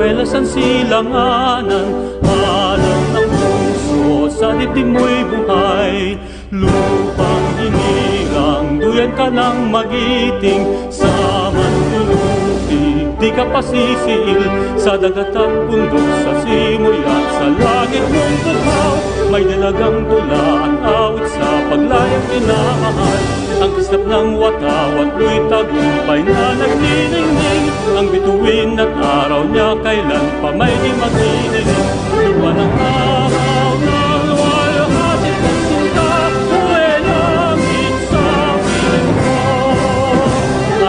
Kailasan silanganan, alam ng puso, sa dibdib mo'y buhay. Lupang hinirang, duyan ka ng magiting, sa manluluti, di ka pasisiil. Sa dagat at bundok, sa simoy at sa langit mong bukaw, may dalagang tula at awit sa paglayang minamahal. Ang kislap ng wataw at lu'y tagumpay na nagniningning. Ang bituin at araw niya kailan pa may di magdidilim. Lupa ng araw ng walhating pagsunta, uwi langit sa piling ko.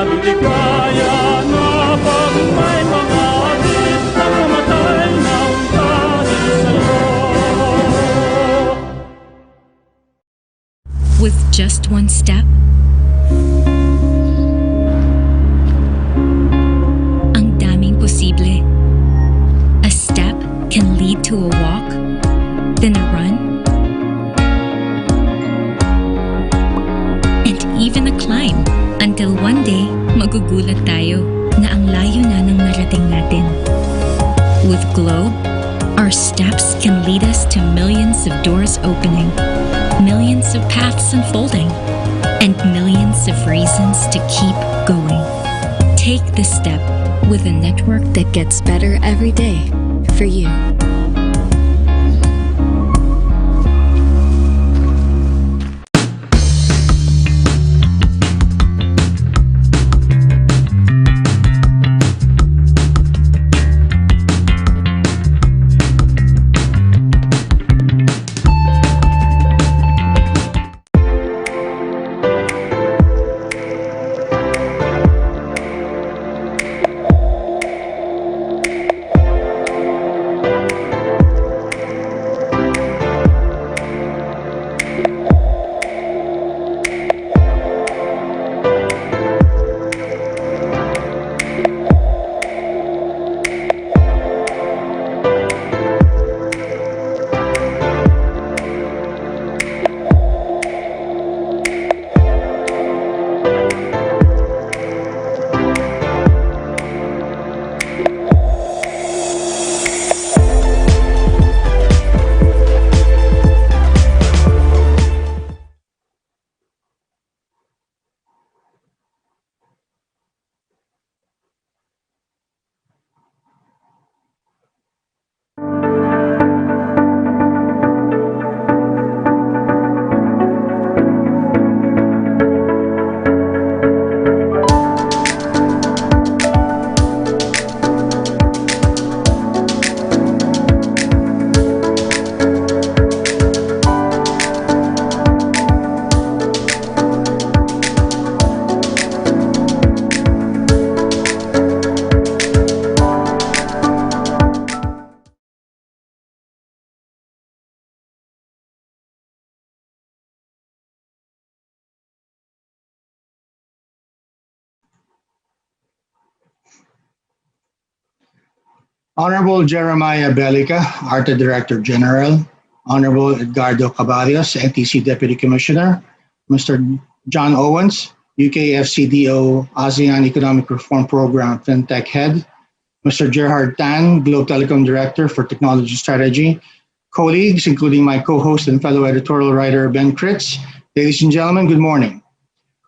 Aming ligaya na pag may pangalit, ang mamatay ng dahil sa'yo. With just one step, ang daming posible. A step can lead to a walk, then a run, and even a climb, until one day, magugulat tayo na ang layo na ng narating natin. With Globe, our steps can lead us to millions of doors opening, millions of paths unfolding, and millions of reasons to keep going. Take the step with a network that gets better every day for you. Honorable Jeremiah Belgica, Arte Director General, Honorable Edgardo Caballos, NTC Deputy Commissioner, Mr. John Owens, UKFCDO ASEAN Economic Reform Program FinTech Head, Mr. Gerhard Tan, Globe Telecom Director for Technology Strategy, colleagues, including my co-host and fellow editorial writer, Ben Kritz. Ladies and gentlemen, good morning.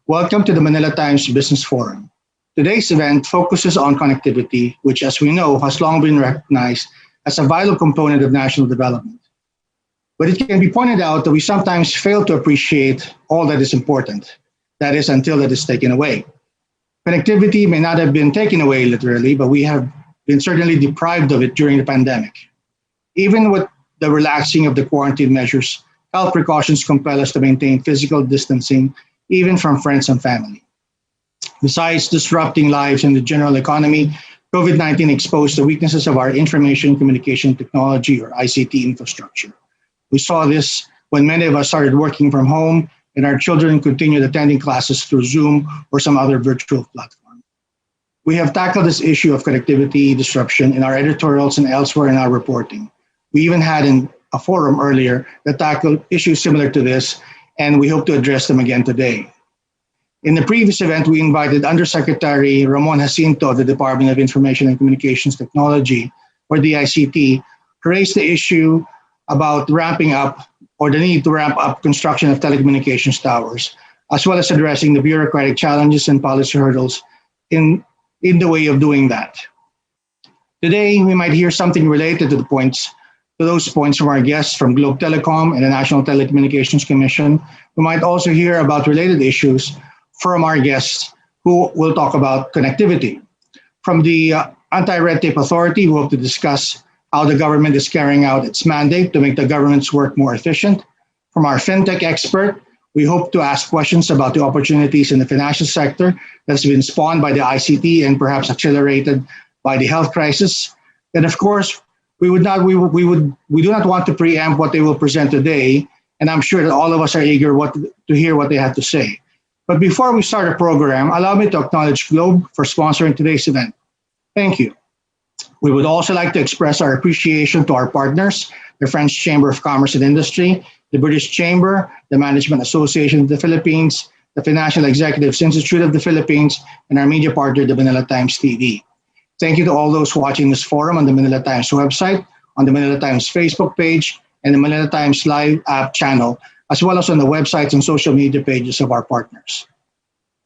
Welcome to the Manila Times Business Forum. Today's event focuses on connectivity, which, as we know, has long been recognized as a vital component of national development. But it can be pointed out that we sometimes fail to appreciate all that is important. That is, until it is taken away. Connectivity may not have been taken away literally, but we have been certainly deprived of it during the pandemic. Even with the relaxing of the quarantine measures, health precautions compel us to maintain physical distancing, even from friends and family. Besides disrupting lives in the general economy, COVID-19 exposed the weaknesses of our information communication technology, or ICT infrastructure. We saw this when many of us started working from home and our children continued attending classes through Zoom or some other virtual platform. We have tackled this issue of connectivity disruption in our editorials and elsewhere in our reporting. We even had a forum earlier that tackled issues similar to this, and we hope to address them again today. In the previous event, we invited Undersecretary Ramon Jacinto of the Department of Information and Communications Technology or the ICT, raised the issue about ramping up or the need to ramp up construction of telecommunications towers, as well as addressing the bureaucratic challenges and policy hurdles in the way of doing that. Today, we might hear something related to those points from our guests from Globe Telecom and the National Telecommunications Commission. We might also hear about related issues from our guests who will talk about connectivity. From the Anti-Red Tape Authority, we hope to discuss how the government is carrying out its mandate to make the government's work more efficient. From our fintech expert, we hope to ask questions about the opportunities in the financial sector that's been spawned by the ICT and perhaps accelerated by the health crisis. And of course, we do not want to preempt what they will present today, and I'm sure that all of us are eager to hear what they have to say. But before we start the program, allow me to acknowledge Globe for sponsoring today's event. Thank you. We would also like to express our appreciation to our partners, the French Chamber of Commerce and Industry, the British Chamber, the Management Association of the Philippines, the Financial Executives Institute of the Philippines, and our media partner, the Manila Times TV. Thank you to all those watching this forum on the Manila Times website, on the Manila Times Facebook page, and the Manila Times Live app channel, as well as on the websites and social media pages of our partners.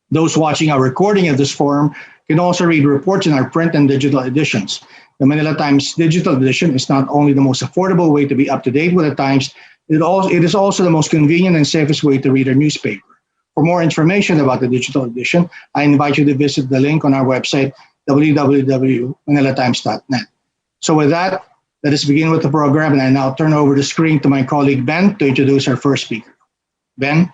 Those watching our recording of this forum can also read reports in our print and digital editions. The Manila Times digital edition is not only the most affordable way to be up to date with the Times, it is also the most convenient and safest way to read our newspaper. For more information about the digital edition, I invite you to visit the link on our website, www.manilatimes.net. So with that, let us begin with the program, and I now turn over the screen to my colleague Ben to introduce our first speaker. Ben?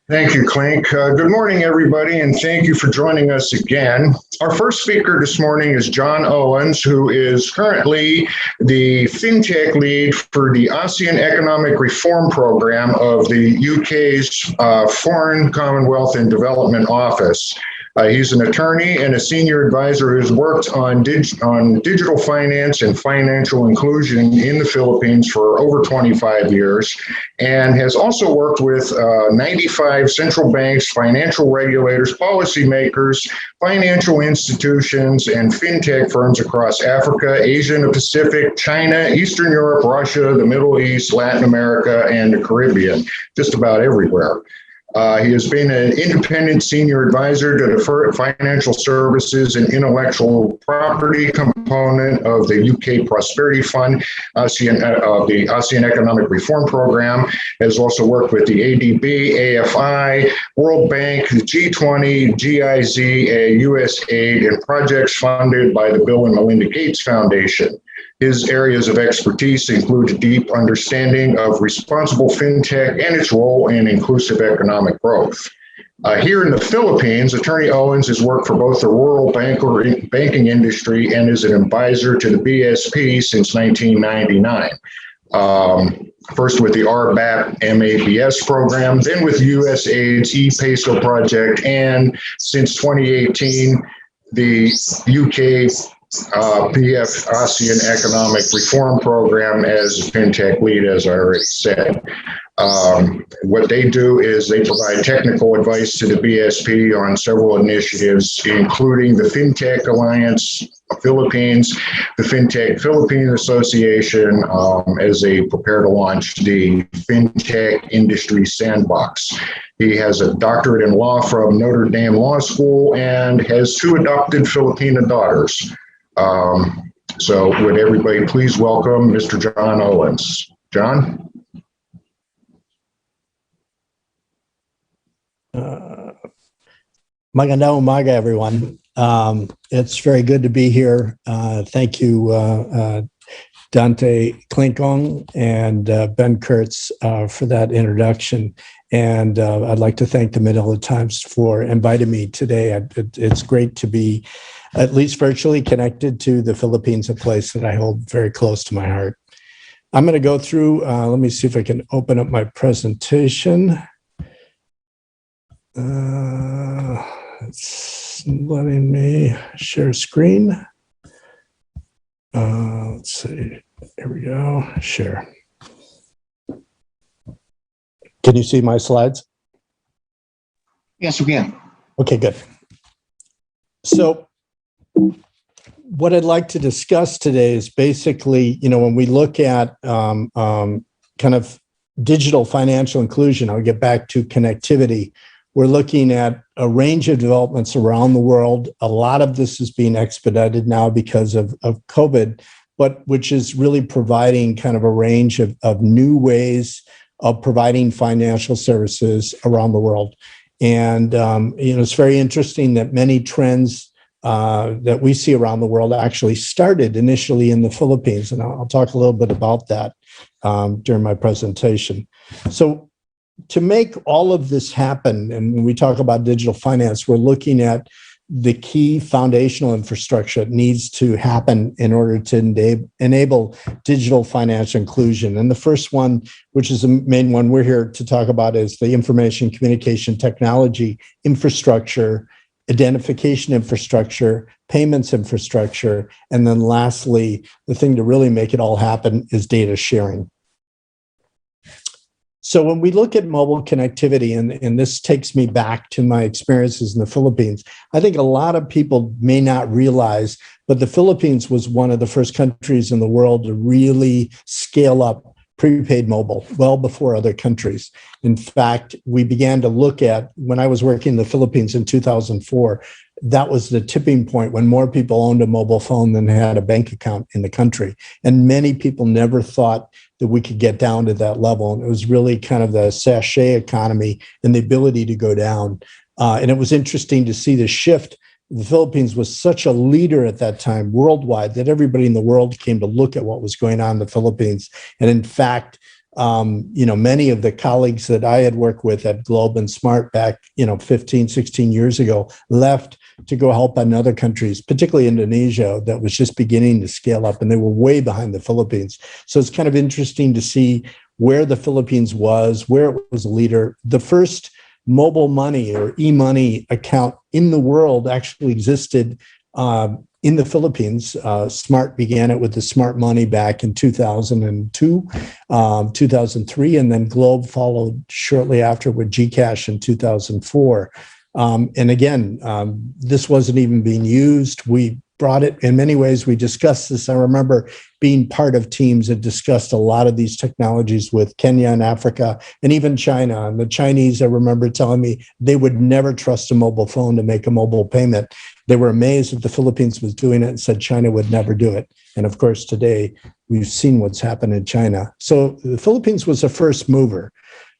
Thank you, Klink. Good morning, everybody, and thank you for joining us again. Our first speaker this morning is John Owens, who is currently the FinTech lead for the ASEAN Economic Reform Program of the UK's Foreign, Commonwealth and Development Office. He's an attorney and a senior advisor who's worked on digital finance and financial inclusion in the Philippines for over 25 years, and has also worked with 95 central banks, financial regulators, policymakers, financial institutions, and fintech firms across Africa, Asia and the Pacific, China, Eastern Europe, Russia, the Middle East, Latin America, and the Caribbean, just about everywhere. He has been an independent senior advisor to the financial services and intellectual property component of the UK Prosperity Fund, the ASEAN Economic Reform Program. Has also worked with the ADB, AFI, World Bank, the G20, GIZ, USAID, and projects funded by the Bill and Melinda Gates Foundation. His areas of expertise include a deep understanding of responsible fintech and its role in inclusive economic growth. Here in the Philippines, Attorney Owens has worked for both the rural banking industry and is an advisor to the BSP since 1999. First with the RBAP MABS program, then with USAID's ePeso project, and since 2018, the UK PF ASEAN Economic Reform Program as a FinTech lead, as I already said. What they do is they provide technical advice to the BSP on several initiatives, including the FinTech Alliance Philippines, the FinTech Philippines Association, as they prepare to launch the FinTech Industry Sandbox. He has a doctorate in law from Notre Dame Law School and has 2 adopted Filipina daughters. So would everybody please welcome Mr. John Owens. John? Magandang umaga, everyone. It's very good to be here. Thank you, Dante Klinkong and Ben Kurtz for that introduction. And I'd like to thank the Manila Times for inviting me today. It's great to be at least virtually connected to the Philippines, a place that I hold very close to my heart. I'm going to go through, let me see if I can open up my presentation. It's letting me share screen. Let's see, here we go, share. Can you see my slides? Yes, we can. Okay, good. So what I'd like to discuss today is basically, when we look at kind of digital financial inclusion, I'll get back to connectivity. We're looking at a range of developments around the world. A lot of this is being expedited now because of COVID, but which is really providing kind of a range of new ways of providing financial services around the world. And, it's very interesting that many trends that we see around the world actually started initially in the Philippines. And I'll talk a little bit about that during my presentation. So to make all of this happen, and when we talk about digital finance, we're looking at the key foundational infrastructure that needs to happen in order to enable digital financial inclusion. And the first one, which is the main one we're here to talk about, is the information communication technology infrastructure, identification infrastructure, payments infrastructure, and then lastly, the thing to really make it all happen is data sharing. So when we look at mobile connectivity, and this takes me back to my experiences in the Philippines, I think a lot of people may not realize, but the Philippines was one of the first countries in the world to really scale up prepaid mobile well before other countries. In fact, we began to look at, when I was working in the Philippines in 2004, that was the tipping point when more people owned a mobile phone than had a bank account in the country. And many people never thought that we could get down to that level. And it was really kind of the sachet economy and the ability to go down. And it was interesting to see the shift. The Philippines was such a leader at that time worldwide that everybody in the world came to look at what was going on in the Philippines. And in fact, many of the colleagues that I had worked with at Globe and Smart back, 15, 16 years ago, left to go help in other countries, particularly Indonesia, that was just beginning to scale up, and they were way behind the Philippines. So it's kind of interesting to see where the Philippines was, where it was a leader. The first mobile money or e-money account in the world actually existed in the Philippines. Smart began it with the Smart Money back in 2002, 2003, and then Globe followed shortly after with GCash in 2004. And again, this wasn't even being used. We brought it in many ways. We discussed this. I remember being part of teams that discussed a lot of these technologies with Kenya and Africa and even China. And the Chinese, I remember telling me they would never trust a mobile phone to make a mobile payment. They were amazed that the Philippines was doing it and said China would never do it. And of course, today we've seen what's happened in China. So the Philippines was a first mover.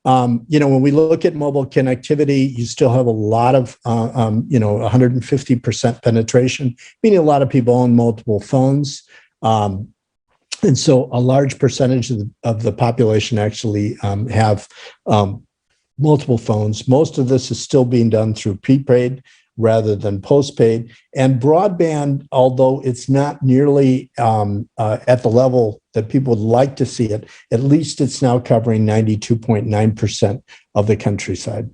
When we look at mobile connectivity, you still have a lot of, 150% penetration, meaning a lot of people own multiple phones. And so a large percentage of the population actually have multiple phones. Most of this is still being done through prepaid rather than postpaid. And broadband, although it's not nearly at the level that people would like to see it, at least it's now covering 92.9% of the countryside.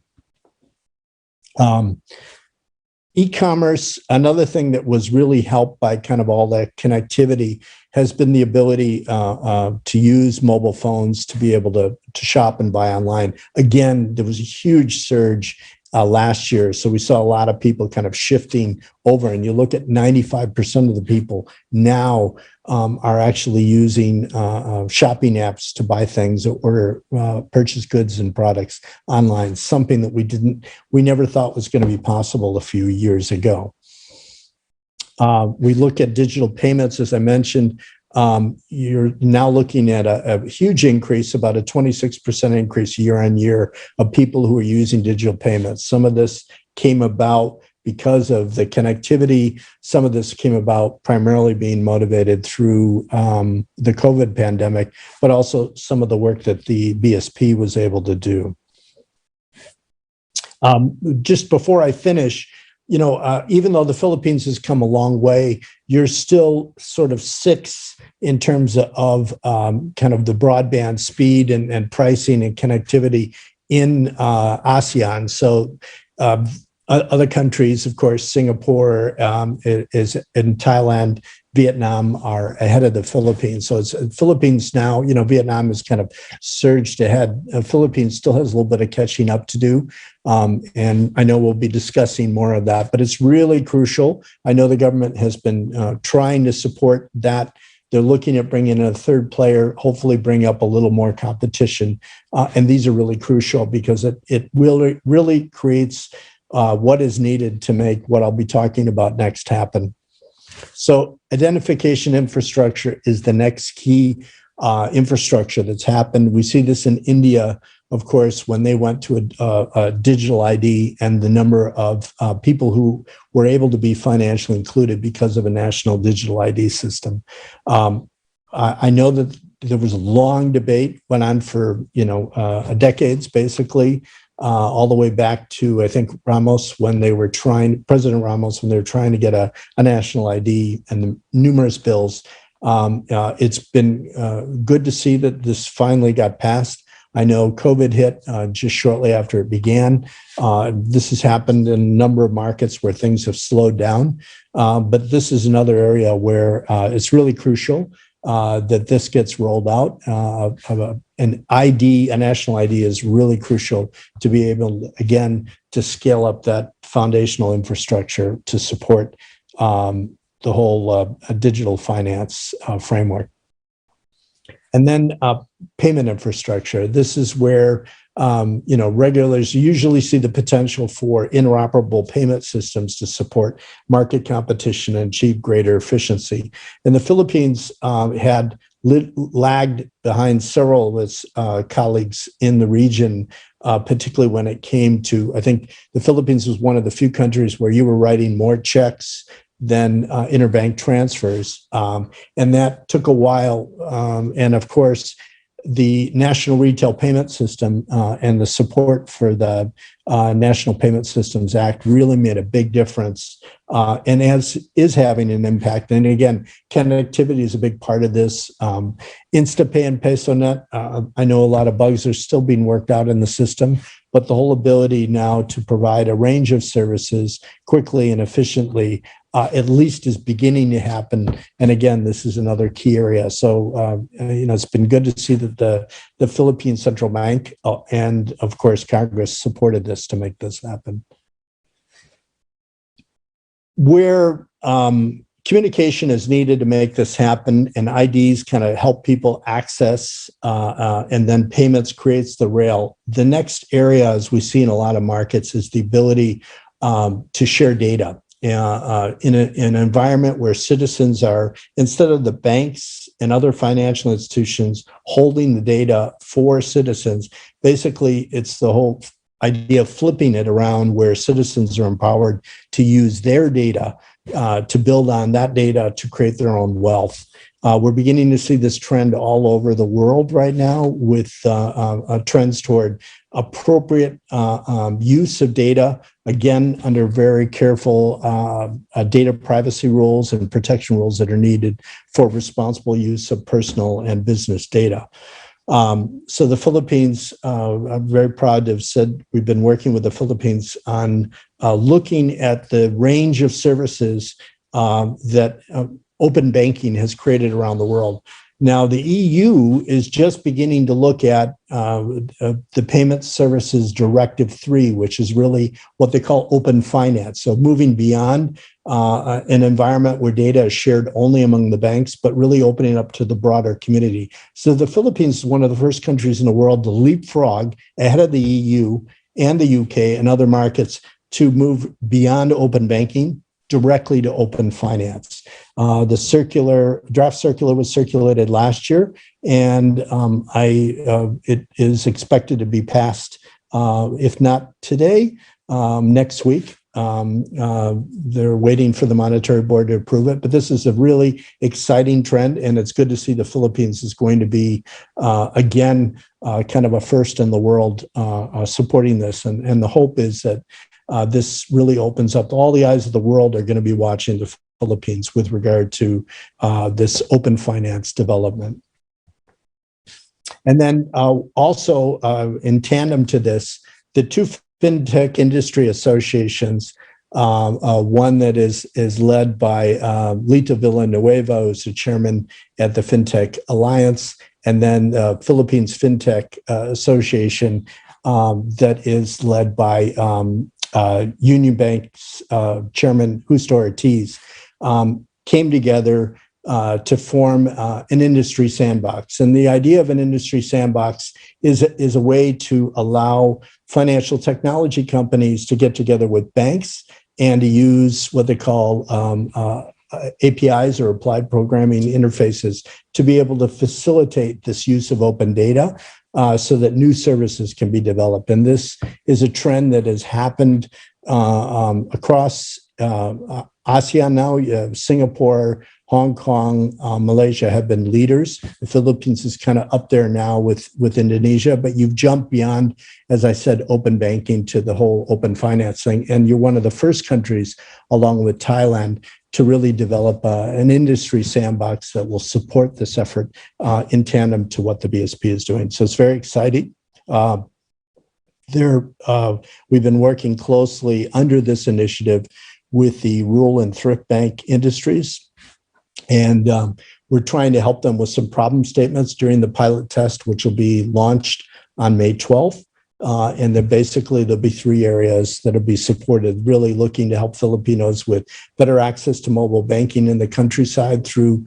E-commerce, another thing that was really helped by kind of all that connectivity, has been the ability to use mobile phones to be able to shop and buy online. Again, there was a huge surge last year. So we saw a lot of people kind of shifting over, and you look at 95% of the people now are actually using shopping apps to buy things or purchase goods and products online, something that we never thought was going to be possible a few years ago. We look at digital payments, as I mentioned. You're now looking at a huge increase, about a 26% increase year on year of people who are using digital payments. Some of this came about because of the connectivity. Some of this came about primarily being motivated through the COVID pandemic, but also some of the work that the BSP was able to do. Just before I finish, even though the Philippines has come a long way, you're still sort of six in terms of kind of the broadband speed and pricing and connectivity in ASEAN. So Other countries, of course, Singapore is in Thailand, Vietnam are ahead of the Philippines. So it's Philippines now, Vietnam has kind of surged ahead. Philippines still has a little bit of catching up to do. And I know we'll be discussing more of that, but it's really crucial. I know the government has been trying to support that. They're looking at bringing in a third player, hopefully bring up a little more competition. And these are really crucial because it really creates what is needed to make what I'll be talking about next happen. So identification infrastructure is the next key infrastructure that's happened. We see this in India, of course, when they went to a digital ID and the number of people who were able to be financially included because of a national digital ID system. I know that there was a long debate, went on for decades, basically, all the way back to, I think, President Ramos, when they were trying to get a national ID and the numerous bills. It's been good to see that this finally got passed. I know COVID hit just shortly after it began. This has happened in a number of markets where things have slowed down, but this is another area where it's really crucial that this gets rolled out. An ID, a national ID, is really crucial to be able, again, to scale up that foundational infrastructure to support the whole digital finance framework. And then payment infrastructure. This is where regulators usually see the potential for interoperable payment systems to support market competition and achieve greater efficiency. And the Philippines had lagged behind several of its colleagues in the region, particularly when it came to, I think the Philippines was one of the few countries where you were writing more checks than interbank transfers. And that took a while. And of course, the National Retail Payment System and the support for the National Payment Systems Act really made a big difference, and is having an impact. And again, connectivity is a big part of this. InstaPay and PesoNet, I know a lot of bugs are still being worked out in the system, but the whole ability now to provide a range of services quickly and efficiently at least is beginning to happen. And again, this is another key area. So, it's been good to see that the Philippine Central Bank and, of course, Congress supported this to make this happen. Where communication is needed to make this happen, and IDs kind of help people access, and then payments creates the rail. The next area, as we see in a lot of markets, is the ability to share data. In an environment where citizens are, instead of the banks and other financial institutions holding the data for citizens, basically it's the whole idea of flipping it around where citizens are empowered to use their data to build on that data to create their own wealth. We're beginning to see this trend all over the world right now with trends toward appropriate use of data, again, under very careful data privacy rules and protection rules that are needed for responsible use of personal and business data. So the Philippines, I'm very proud to have said we've been working with the Philippines on looking at the range of services that open banking has created around the world. Now, the EU is just beginning to look at the Payment Services Directive 3, which is really what they call open finance. So moving beyond an environment where data is shared only among the banks, but really opening up to the broader community. So the Philippines is one of the first countries in the world to leapfrog ahead of the EU and the UK and other markets to move beyond open banking directly to open finance. The draft circular was circulated last year, and it is expected to be passed, if not today, next week. They're waiting for the Monetary Board to approve it, but this is a really exciting trend, and it's good to see the Philippines is going to be, again, kind of a first in the world supporting this. And the hope is that this really opens up, all the eyes of the world are going to be watching the Philippines with regard to this open finance development. And then also in tandem to this, the two fintech industry associations. One that is led by Lito Villanueva, who's the chairman at the FinTech Alliance, and then Philippines FinTech Association that is led by Union Bank's chairman, Justo Ortiz, came together to form an industry sandbox. And the idea of an industry sandbox is a way to allow financial technology companies to get together with banks and to use what they call APIs or applied programming interfaces to be able to facilitate this use of open data so that new services can be developed. And this is a trend that has happened across ASEAN now. Singapore, Hong Kong, Malaysia have been leaders. The Philippines is kind of up there now with Indonesia, but you've jumped beyond, as I said, open banking to the whole open finance thing. And you're one of the first countries, along with Thailand, to really develop an industry sandbox that will support this effort in tandem to what the BSP is doing. So it's very exciting. We've been working closely under this initiative with the rural and thrift bank industries. And we're trying to help them with some problem statements during the pilot test, which will be launched on May 12th. And then basically there'll be 3 areas that'll be supported, really looking to help Filipinos with better access to mobile banking in the countryside through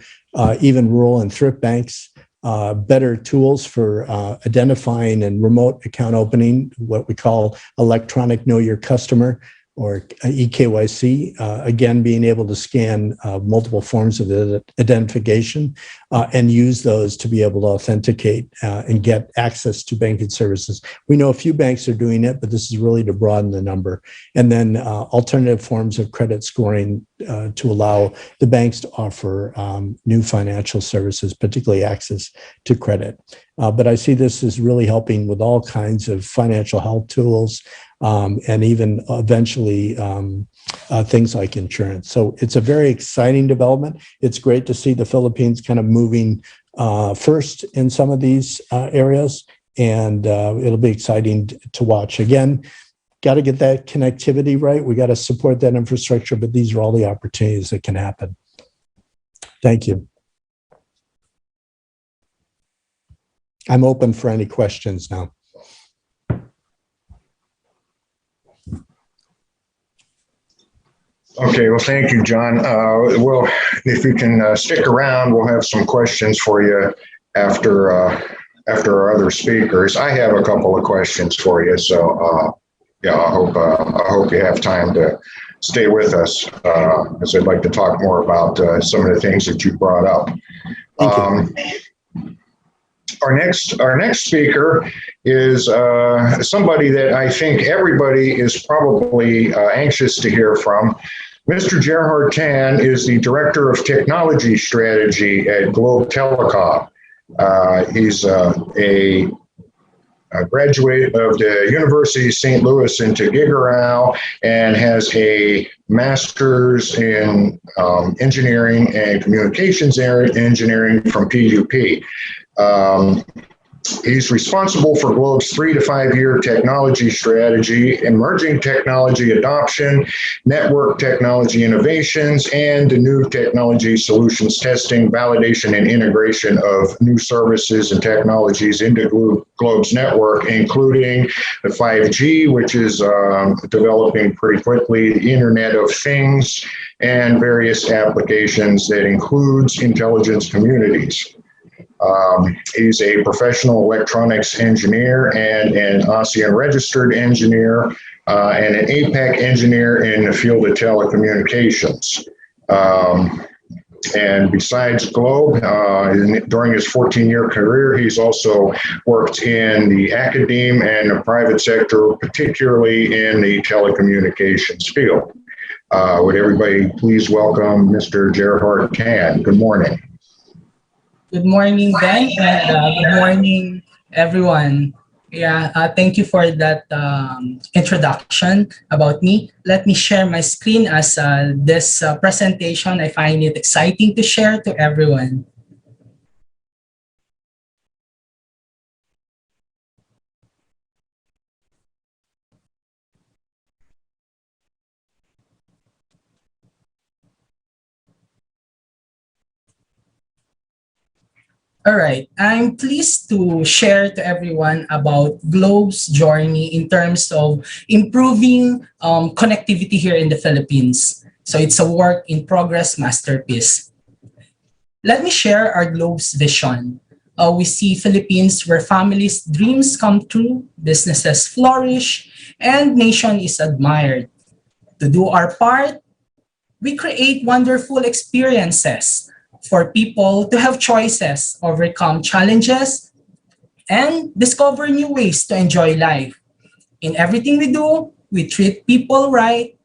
even rural and thrift banks, better tools for identifying and remote account opening, what we call electronic know your customer, or EKYC, again, being able to scan multiple forms of identification and use those to be able to authenticate and get access to banking services. We know a few banks are doing it, but this is really to broaden the number. And then alternative forms of credit scoring to allow the banks to offer new financial services, particularly access to credit. But I see this as really helping with all kinds of financial health tools, and even eventually things like insurance. So it's a very exciting development. It's great to see the Philippines kind of moving first in some of these areas, and it'll be exciting to watch. Again, got to get that connectivity right. We got to support that infrastructure, but these are all the opportunities that can happen. Thank you. I'm open for any questions now. Okay, well, thank you, John. Well, if you can stick around, we'll have some questions for you after our other speakers. I have a couple of questions for you, so yeah, I hope you have time to stay with us, because I'd like to talk more about some of the things that you brought up. Thank you. Our next speaker is somebody that I think everybody is probably anxious to hear from. Mr. Gerhard Tan is the Director of Technology Strategy at Globe Telecom. He's a graduate of the University of St. Louis in Tuguegarao and has a master's in engineering and communications engineering from PUP. He's responsible for Globe's 3 to 5 year technology strategy, emerging technology adoption, network technology innovations, and the new technology solutions testing, validation, and integration of new services and technologies into Globe's network, including the 5G, which is developing pretty quickly, the Internet of Things, and various applications that includes intelligence communities. He's a professional electronics engineer and an ASEAN registered engineer and an APEC engineer in the field of telecommunications. And besides Globe, during his 14-year career, he's also worked in the academe and the private sector, particularly in the telecommunications field. Would everybody please welcome Mr. Gerhard Tan. Good morning. Good morning, Ben, and good morning, everyone. Yeah, thank you for that introduction about me. Let me share my screen as this presentation, I find it exciting to share to everyone. All right, I'm pleased to share to everyone about Globe's journey in terms of improving connectivity here in the Philippines. So it's a work in progress masterpiece. Let me share our Globe's vision. We see Philippines where families' dreams come true, businesses flourish, and nation is admired. To do our part, we create wonderful experiences for people to have choices, overcome challenges, and discover new ways to enjoy life. In everything we do, we treat people right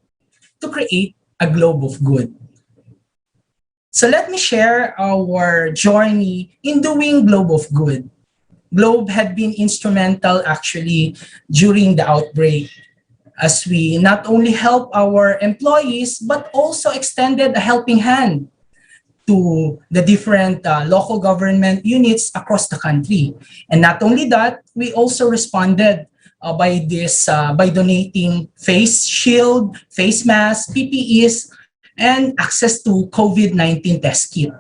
to create a globe of good. So let me share our journey in doing Globe of Good. Globe had been instrumental actually during the outbreak as we not only help our employees but also extended a helping hand to the different local government units across the country. And not only that, we also responded by donating face shield, face masks, PPEs, and access to COVID-19 test kit.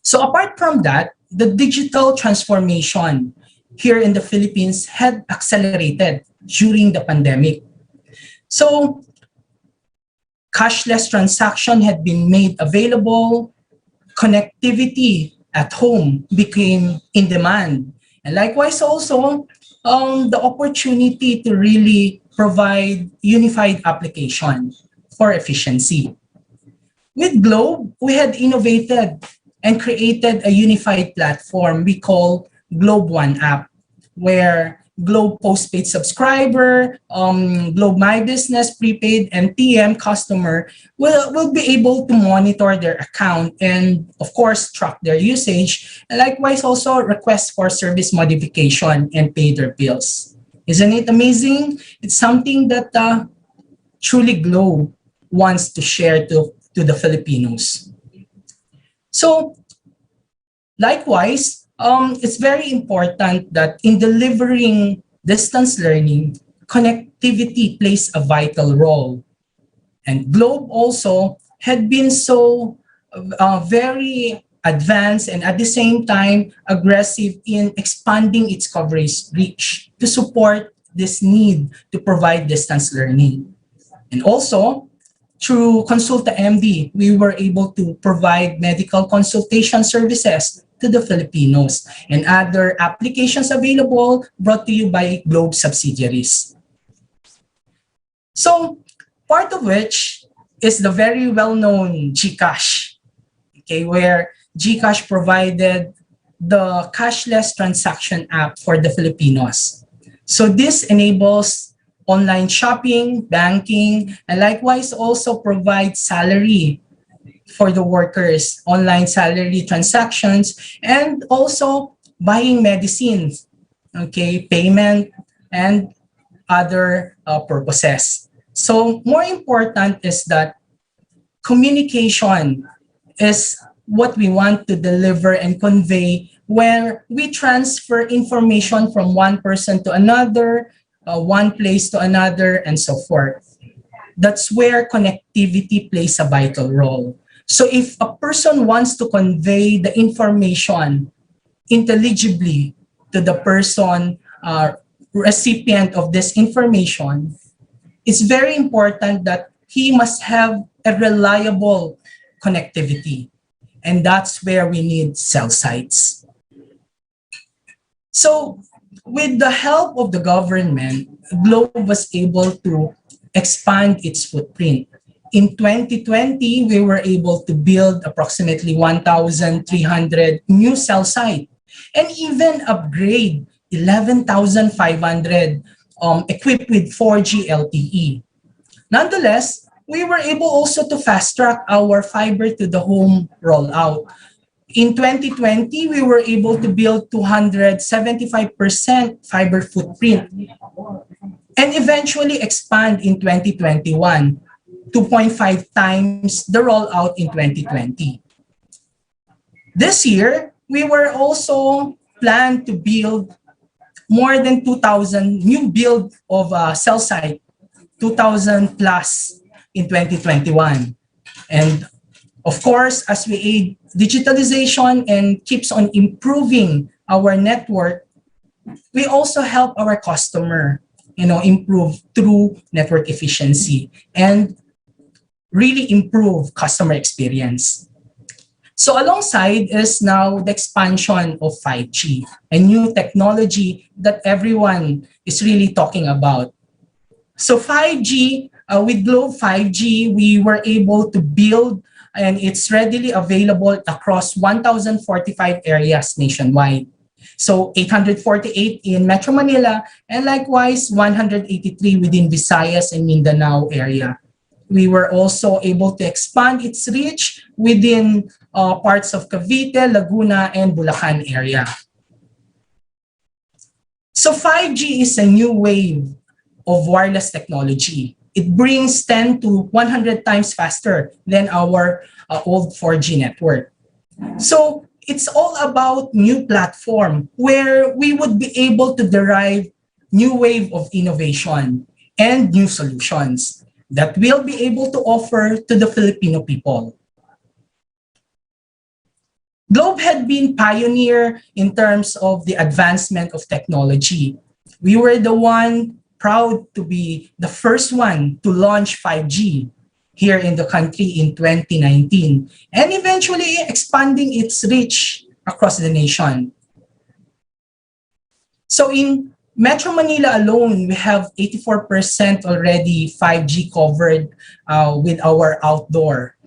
So apart from that, the digital transformation here in the Philippines had accelerated during the pandemic. So cashless transaction had been made available, connectivity at home became in demand. And likewise also, the opportunity to really provide unified application for efficiency. With Globe, we had innovated and created a unified platform we call Globe One app, where Globe postpaid subscriber, Globe My Business prepaid, and TM customer will be able to monitor their account and, of course, track their usage, and likewise also request for service modification and pay their bills. Isn't it amazing? It's something that truly Globe wants to share to the Filipinos. So, likewise, it's very important that in delivering distance learning, connectivity plays a vital role. And Globe also had been so very advanced and at the same time aggressive in expanding its coverage reach to support this need to provide distance learning. And also, through Consulta MD, we were able to provide medical consultation services to the Filipinos and other applications available brought to you by Globe subsidiaries. So, part of which is the very well-known GCash, okay, where GCash provided the cashless transaction app for the Filipinos. So this enables online shopping, banking, and likewise also provides salary for the workers, online salary transactions, and also buying medicines, okay, payment, and other purposes. So more important is that communication is what we want to deliver and convey where we transfer information from one person to another, one place to another, and so forth. That's where connectivity plays a vital role. So if a person wants to convey the information intelligibly to the person recipient of this information, it's very important that he must have a reliable connectivity. And that's where we need cell sites. So with the help of the government, Globe was able to expand its footprint. In 2020, we were able to build approximately 1,300 new cell sites and even upgrade 11,500 equipped with 4G LTE. Nonetheless, we were able also to fast track our fiber to the home rollout. In 2020, we were able to build 275% fiber footprint and eventually expand in 2021, 2.5 times the rollout in 2020. This year, we were also planned to build more than 2,000 new build of cell site, 2,000 plus in 2021. And Of course, as we aid digitalization and keeps on improving our network, we also help our customer, improve through network efficiency and really improve customer experience. So alongside is now the expansion of 5G, a new technology that everyone is really talking about. So 5G, with Globe 5G, we were able to build and it's readily available across 1,045 areas nationwide. So 848 in Metro Manila and likewise 183 within Visayas and Mindanao area. We were also able to expand its reach within parts of Cavite, Laguna, and Bulacan area. So 5G is a new wave of wireless technology. It brings 10 to 100 times faster than our old 4G network. So it's all about new platform where we would be able to derive new wave of innovation and new solutions that we'll be able to offer to the Filipino people. Globe had been pioneer in terms of the advancement of technology. We were the one proud to be the first one to launch 5G here in the country in 2019 and eventually expanding its reach across the nation. So in Metro Manila alone, we have 84% already 5G covered with our outdoor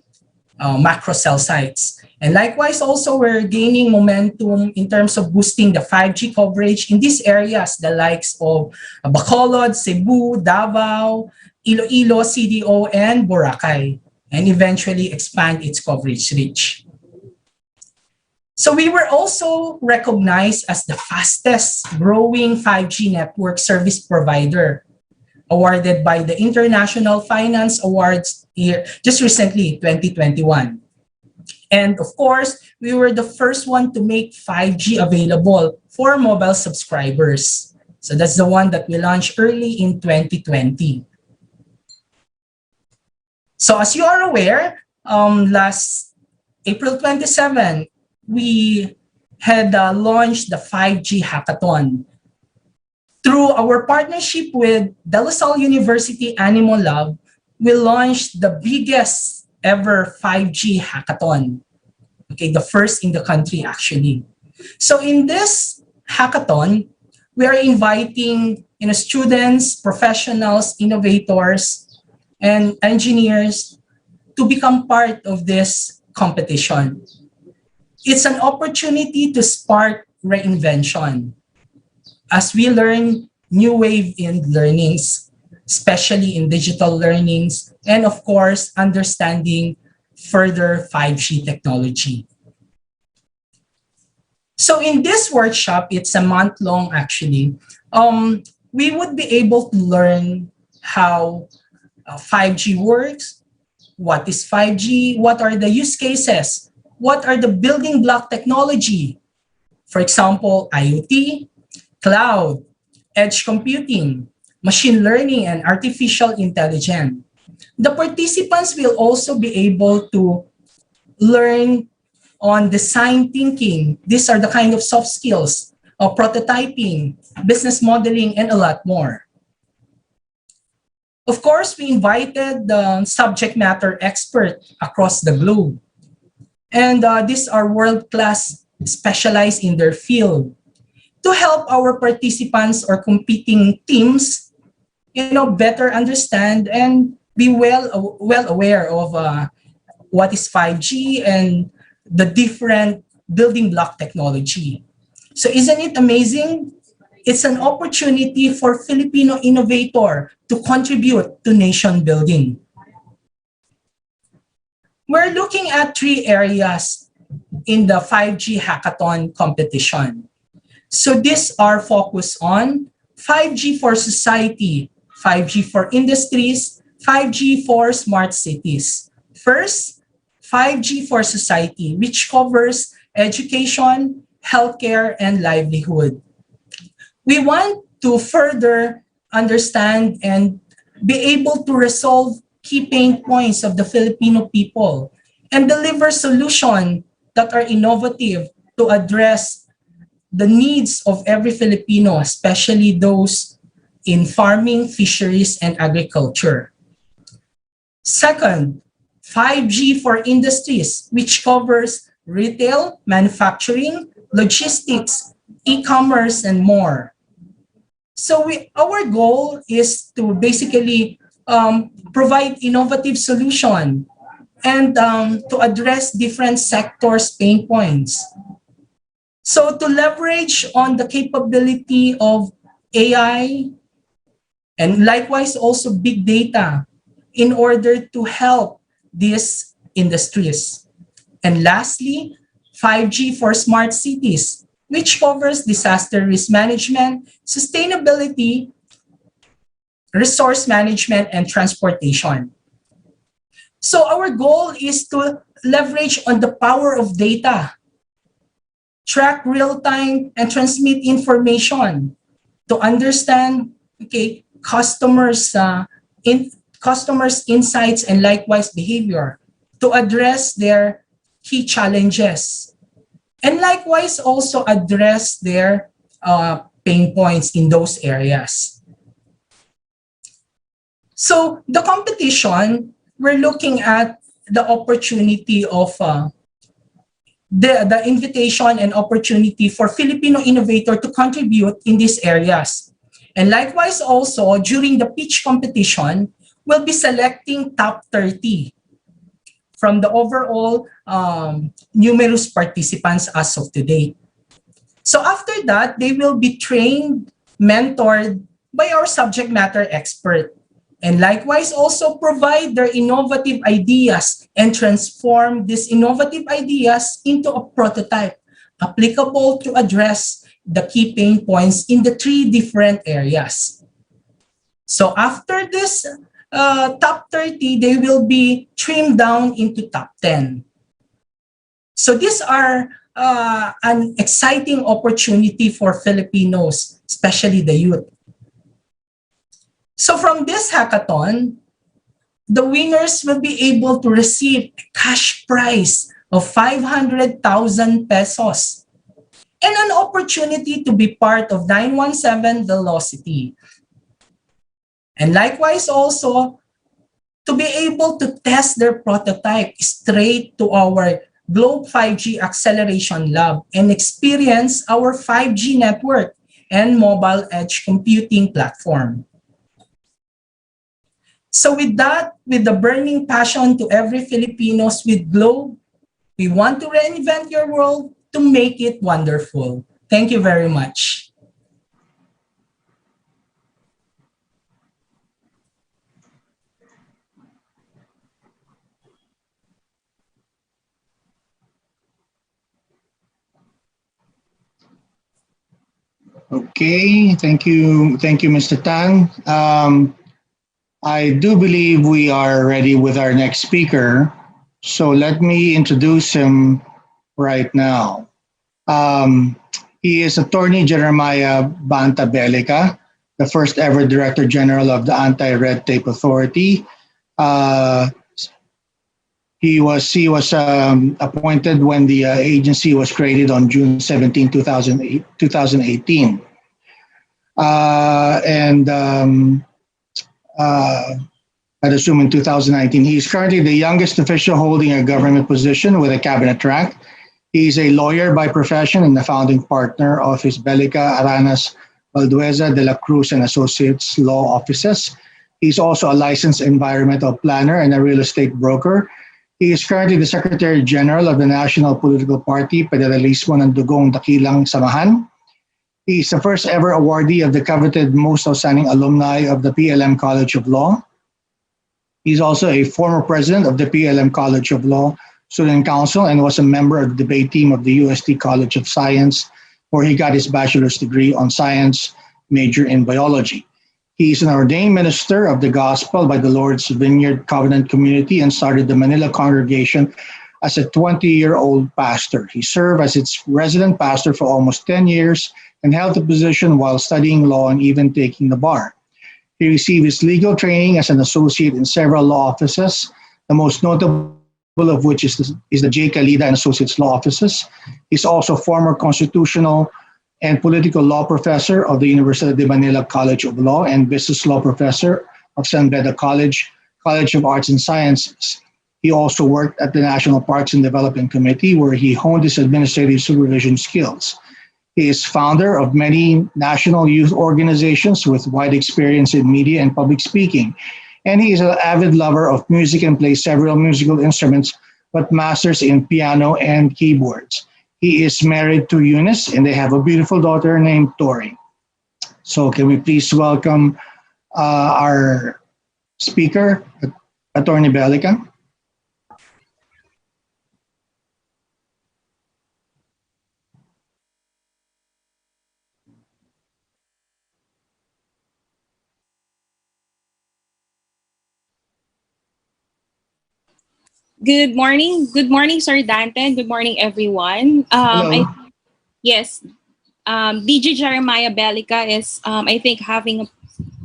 macro cell sites. And likewise, also we're gaining momentum in terms of boosting the 5G coverage in these areas, the likes of Bacolod, Cebu, Davao, Iloilo, CDO, and Boracay, and eventually expand its coverage reach. So we were also recognized as the fastest growing 5G network service provider, awarded by the International Finance Awards here just recently, 2021. And of course, we were the first one to make 5G available for mobile subscribers. So that's the one that we launched early in 2020. So as you are aware, last April 27, we had launched the 5G Hackathon. Through our partnership with De La Salle University Animal Lab, we launched the biggest ever 5G hackathon. Okay, the first in the country actually. So in this hackathon, we are inviting students, professionals, innovators, and engineers to become part of this competition. It's an opportunity to spark reinvention as we learn new wave in learnings, especially in digital learnings, and of course, understanding further 5G technology. So in this workshop, it's a month long actually, we would be able to learn how 5G works, what is 5G, what are the use cases, what are the building block technology, for example, IoT, cloud, edge computing, machine learning, and artificial intelligence. The participants will also be able to learn on design thinking. These are the kind of soft skills of prototyping, business modeling, and a lot more. Of course, we invited the subject matter experts across the globe. And these are world-class, specialized in their field, to help our participants or competing teams, better understand and be well aware of what is 5G and the different building block technology. So isn't it amazing? It's an opportunity for Filipino innovator to contribute to nation building. We're looking at 3 areas in the 5G hackathon competition. So these are focused on 5G for society, 5G for industries, 5G for smart cities. First, 5G for society, which covers education, healthcare, and livelihood. We want to further understand and be able to resolve key pain points of the Filipino people and deliver solutions that are innovative to address the needs of every Filipino, especially those in farming, fisheries, and agriculture. Second, 5G for industries, which covers retail, manufacturing, logistics, e-commerce, and more. So our goal is to basically provide innovative solution and to address different sectors' pain points. So to leverage on the capability of AI and likewise also big data in order to help these industries. And lastly, 5G for smart cities, which covers disaster risk management, sustainability, resource management, and transportation. So our goal is to leverage on the power of data, track real-time and transmit information to understand customers' insights and likewise behavior, to address their key challenges, and likewise also address their pain points in those areas. So the competition, we're looking at the opportunity of the invitation and opportunity for Filipino innovator to contribute in these areas. And likewise also, during the pitch competition, we'll be selecting top 30 from the overall numerous participants as of today. So after that, they will be trained, mentored by our subject matter expert, and likewise also provide their innovative ideas and transform these innovative ideas into a prototype applicable to address the key pain points in the 3 different areas. So after this top 30, they will be trimmed down into top 10. So these are an exciting opportunity for Filipinos, especially the youth. So from this hackathon, the winners will be able to receive a cash prize of 500,000 pesos and an opportunity to be part of 917 Velocity. And likewise also, to be able to test their prototype straight to our Globe 5G Acceleration Lab and experience our 5G network and mobile edge computing platform. So with that, with the burning passion to every Filipinos with Globe, we want to reinvent your world to make it wonderful. Thank you very much. Okay, thank you, Mr. Tan. I do believe we are ready with our next speaker, so let me introduce him right now. He is Attorney Jeremiah Banta Belgica, the first ever Director General of the Anti-Red Tape Authority. He was appointed when the agency was created on June 17, 2018. I'd assume in 2019. He's currently the youngest official holding a government position with a cabinet rank. He's a lawyer by profession and the founding partner of his Belgica, Aranas, Valdueza, De La Cruz and Associates law offices. He's also a licensed environmental planner and a real estate broker. He is currently the Secretary General of the National Political Party, Federalismo ng Dugong Dakilang Samahan. He is the first ever awardee of the coveted Most Outstanding Alumni of the PLM College of Law. He's also a former president of the PLM College of Law Student Council and was a member of the debate team of the UST College of Science, where he got his bachelor's degree on science, major in biology. He is an ordained minister of the gospel by the Lord's Vineyard Covenant Community and started the Manila congregation as a 20-year-old pastor. He served as its resident pastor for almost 10 years and held the position while studying law and even taking the bar. He received his legal training as an associate in several law offices, the most notable of which is the J. Calida and Associates Law Offices. He's also former constitutional and political law professor of the University de Manila College of Law and business law professor of San Beda College, College of Arts and Sciences. He also worked at the National Parks and Development Committee, where he honed his administrative supervision skills. He is founder of many national youth organizations with wide experience in media and public speaking. And he is an avid lover of music and plays several musical instruments, but masters in piano and keyboards. He is married to Eunice, and they have a beautiful daughter named Tori. So can we please welcome our speaker, Attorney Belgica? Good morning. Good morning, Sir Dante. And good morning, everyone. Hello. Yes, DJ Jeremiah Belgica is, I think, having a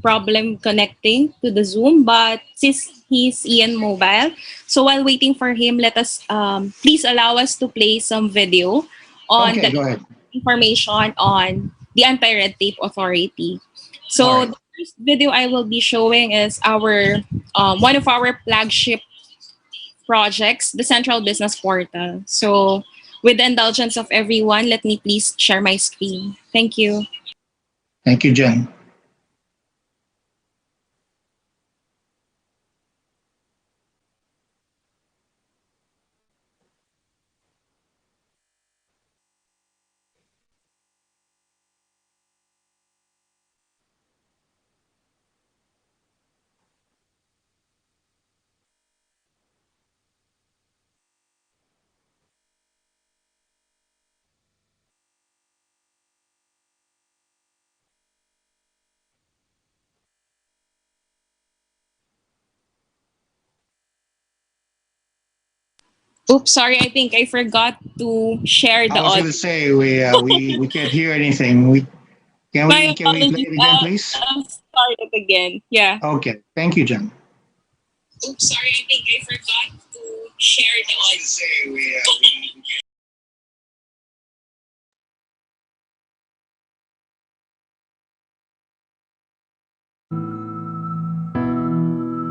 problem connecting to the Zoom, but since he's in mobile, so while waiting for him, let us please allow us to play some video on Okay, go ahead. information on the Anti-Red Tape Authority. So All right. the first video I will be showing is our one of our flagship projects, the Central Business Portal. So with the indulgence of everyone, let me please share my screen. Thank you. Thank you, Jen. Oops, sorry, I think I forgot to share the I was going audio. to say we can't hear anything. Can My we play apologies. it again, please? I'll start it again. Yeah. Okay, thank you, Jen. Oops, sorry, I think I forgot to share the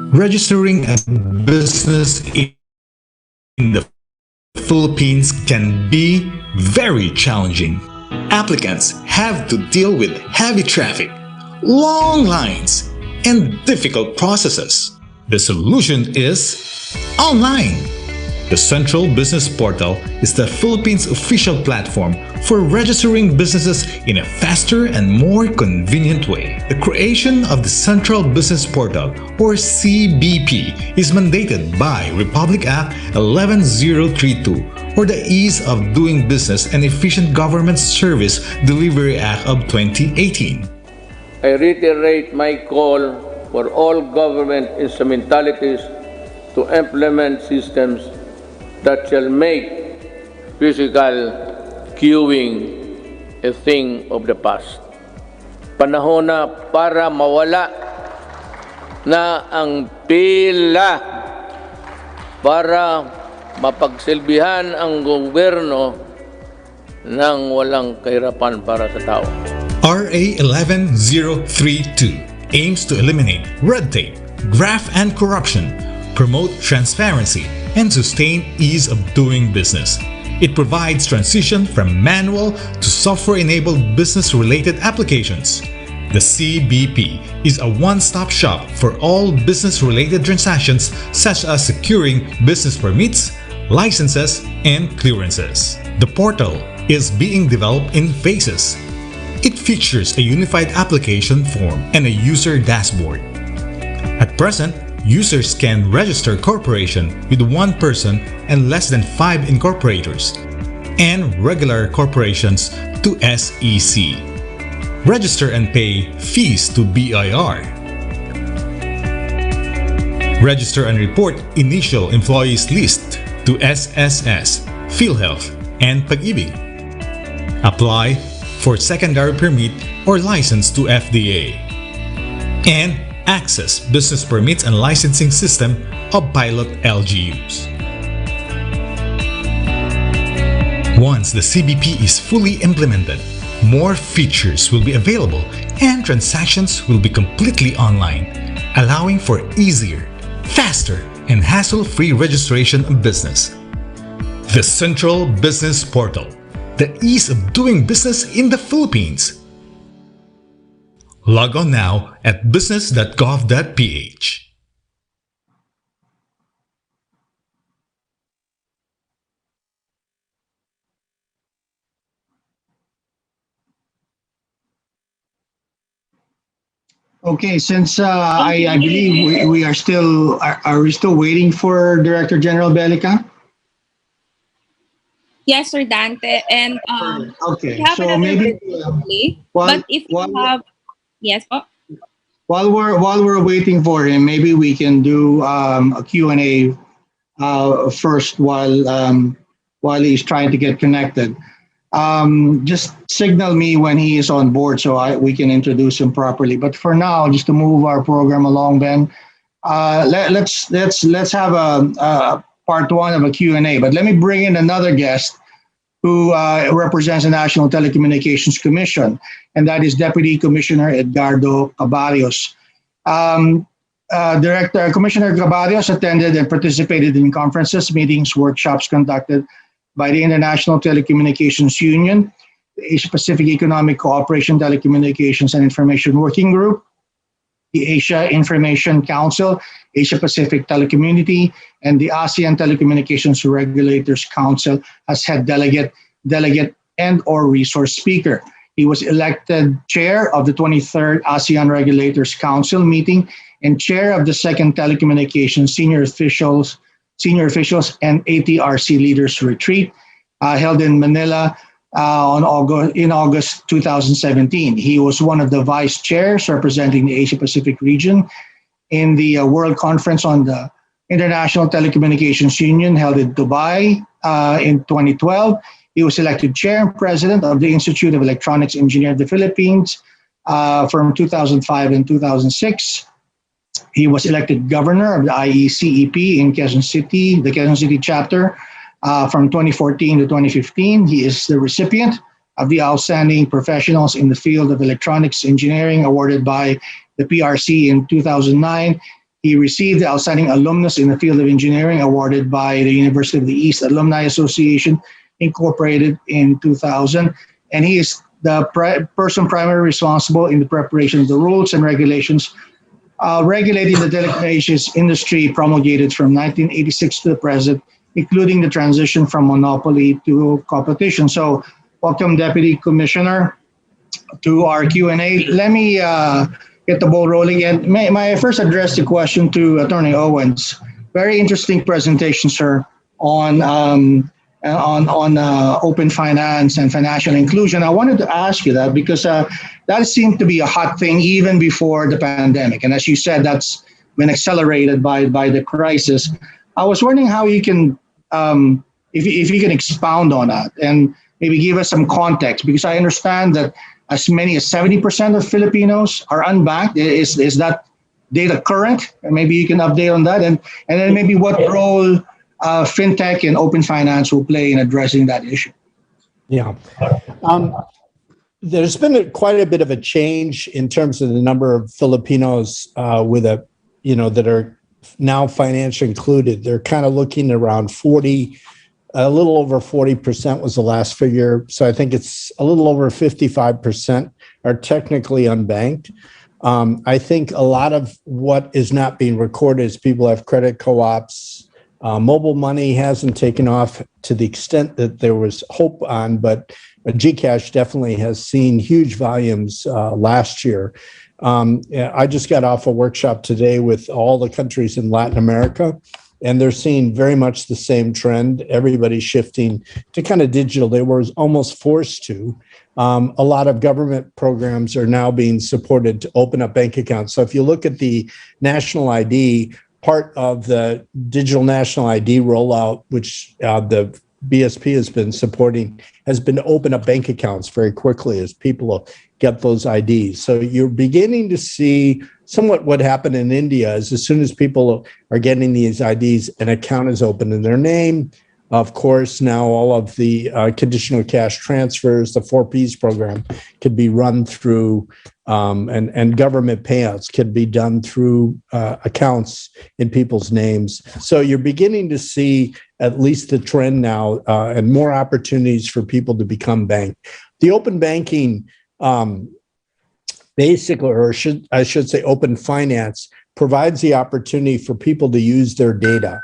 audio. Registering a business in the Philippines can be very challenging. Applicants have to deal with heavy traffic, long lines, and difficult processes. The solution is online. The Central Business Portal is the Philippines' official platform for registering businesses in a faster and more convenient way. The creation of the Central Business Portal, or CBP, is mandated by Republic Act 11032, or the Ease of Doing Business and Efficient Government Service Delivery Act of 2018. I reiterate my call for all government instrumentalities to implement systems that shall make physical queuing a thing of the past. Panahon na para mawala na ang pila, para mapagsilbihan ang gobyerno ng walang kahirapan para sa tao. RA 11032 aims to eliminate red tape, graft and corruption, promote transparency, and sustain ease of doing business. It provides transition from manual to software-enabled business-related applications. The CBP is a one-stop shop for all business-related transactions such as securing business permits, licenses, and clearances. The portal is being developed in phases. It features a unified application form and a user dashboard. At present, users can register corporation with one person and less than 5 incorporators, and regular corporations to SEC. Register and pay fees to BIR. Register and report initial employees list to SSS, PhilHealth, and Pag-ibig. Apply for secondary permit or license to FDA. And access business permits and licensing system of pilot LGUs. Once the CBP is fully implemented, more features will be available and transactions will be completely online, allowing for easier, faster, and hassle-free registration of business. The Central Business Portal, the ease of doing business in the Philippines. Log on now at business.gov.ph. Okay, since I believe we are still are we still waiting for Director General Bellica? Yes, Sir Dante. And Okay, we have so another maybe bit only. while But if you while have, yes, oh, while we're waiting for him, maybe we can do a Q&A first while he's trying to get connected. Just signal me when he is on board so we can introduce him properly. But for now, just to move our program along, Ben, let's have a part one of a Q&A. But let me bring in another guest who represents the National Telecommunications Commission, and that is Deputy Commissioner Edgardo Cabarrios. Commissioner Cabarrios attended and participated in conferences, meetings, workshops conducted by the International Telecommunications Union, the Asia Pacific Economic Cooperation Telecommunications and Information Working Group, the Asia Information Council, Asia Pacific Telecommunity, and the ASEAN Telecommunications Regulators Council as head delegate, and or resource speaker. He was elected chair of the 23rd ASEAN Regulators Council meeting and chair of the second Telecommunications Senior Officials and ATRC Leaders Retreat held in Manila in August 2017. He was one of the vice chairs representing the Asia Pacific region in the World Conference on the International Telecommunications Union held in Dubai in 2012. He was elected chair and president of the Institute of Electronics Engineers of the Philippines from 2005 and 2006. He was elected governor of the IECEP in Quezon City, the Quezon City chapter, from 2014 to 2015. He is the recipient of the Outstanding Professionals in the Field of Electronics Engineering awarded by the PRC in 2009. He received the Outstanding Alumnus in the Field of Engineering awarded by the University of the East Alumni Association Incorporated in 2000. And he is the person primarily responsible in the preparation of the rules and regulations regulating the telecommunications industry promulgated from 1986 to the present, including the transition from monopoly to competition. So welcome, Deputy Commissioner, to our Q&A. Let me get the ball rolling. And may I first address the question to Attorney Owens. Very interesting presentation, sir, on open finance and financial inclusion. I wanted to ask you that because that seemed to be a hot thing even before the pandemic. And as you said, that's been accelerated by the crisis. I was wondering how you can, if you can expound on that and maybe give us some context, because I understand that as many as 70% of Filipinos are unbanked. Is that data current? And maybe you can update on that. And then maybe what role fintech and open finance will play in addressing that issue. Yeah. There's been quite a bit of a change in terms of the number of Filipinos that are now financially included. They're kind of looking around 40, a little over 40% was the last figure. So I think it's a little over 55% are technically unbanked. I think a lot of what is not being recorded is people have credit co-ops. Mobile money hasn't taken off to the extent that there was hope on, but GCash definitely has seen huge volumes last year. I just got off a workshop today with all the countries in Latin America, and they're seeing very much the same trend. Everybody's shifting to kind of digital. They were almost forced to. A lot of government programs are now being supported to open up bank accounts. So if you look at the national ID, part of the digital national ID rollout, which the BSP has been supporting, has been to open up bank accounts very quickly as people get those IDs. So you're beginning to see somewhat what happened in India is as soon as people are getting these IDs, an account is open in their name. Of course, now all of the conditional cash transfers, the 4Ps program, could be run through, and government payouts could be done through accounts in people's names. So you're beginning to see at least the trend now, and more opportunities for people to become banked. The open banking, basically, or I should say, open finance provides the opportunity for people to use their data.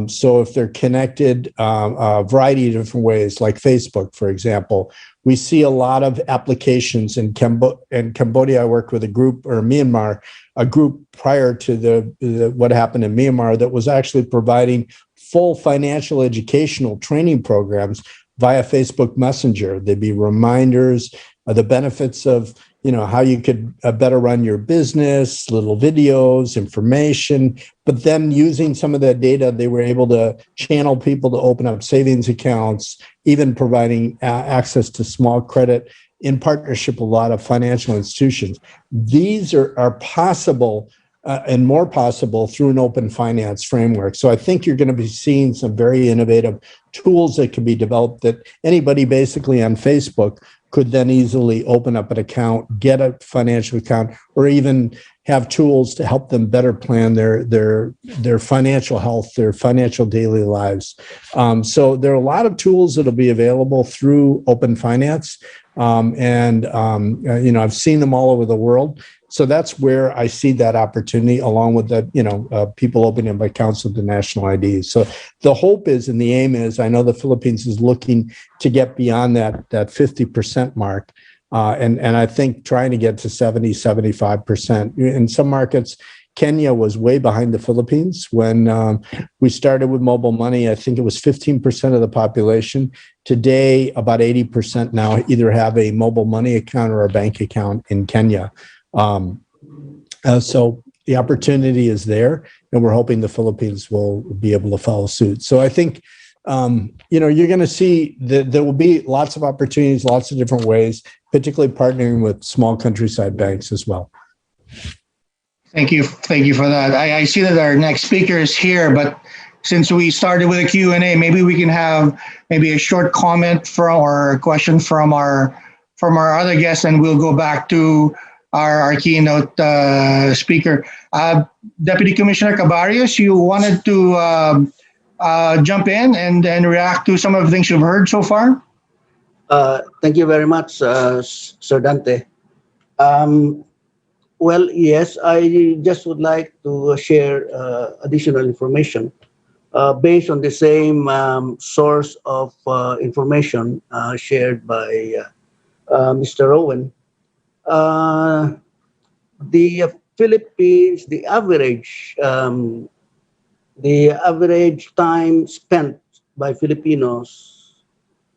So if they're connected a variety of different ways, like Facebook, for example, we see a lot of applications in Cambodia. I worked with a group, or Myanmar, a group prior to what happened in Myanmar, that was actually providing full financial educational training programs via Facebook Messenger. There'd be reminders of the benefits of, how you could better run your business, little videos, information. But then using some of that data, they were able to channel people to open up savings accounts, even providing access to small credit in partnership with a lot of financial institutions. These are possible and more possible through an open finance framework. So I think you're going to be seeing some very innovative tools that can be developed that anybody basically on Facebook could then easily open up an account, get a financial account, or even have tools to help them better plan their financial health, their financial daily lives. So there are a lot of tools that'll be available through open finance. I've seen them all over the world. So that's where I see that opportunity, along with the, people opening up accounts with the national IDs. So the hope is, and the aim is, I know the Philippines is looking to get beyond that 50% mark. And I think trying to get to 70, 75%. In some markets, Kenya was way behind the Philippines. When we started with mobile money, I think it was 15% of the population. Today, about 80% now either have a mobile money account or a bank account in Kenya. So the opportunity is there, and we're hoping the Philippines will be able to follow suit. So I think, you're going to see that there will be lots of opportunities, lots of different ways, particularly partnering with small countryside banks as well. Thank you for that. I see that our next speaker is here, but since we started with a Q&A, maybe we can have maybe a short comment or a question from our other guests, and we'll go back to our keynote speaker. Deputy Commissioner Cabarios, you wanted to jump in and react to some of the things you've heard so far? Thank you very much, Sir Dante. Well, yes, I just would like to share additional information based on the same source of information shared by Mr. Owen. The Philippines, the average time spent by Filipinos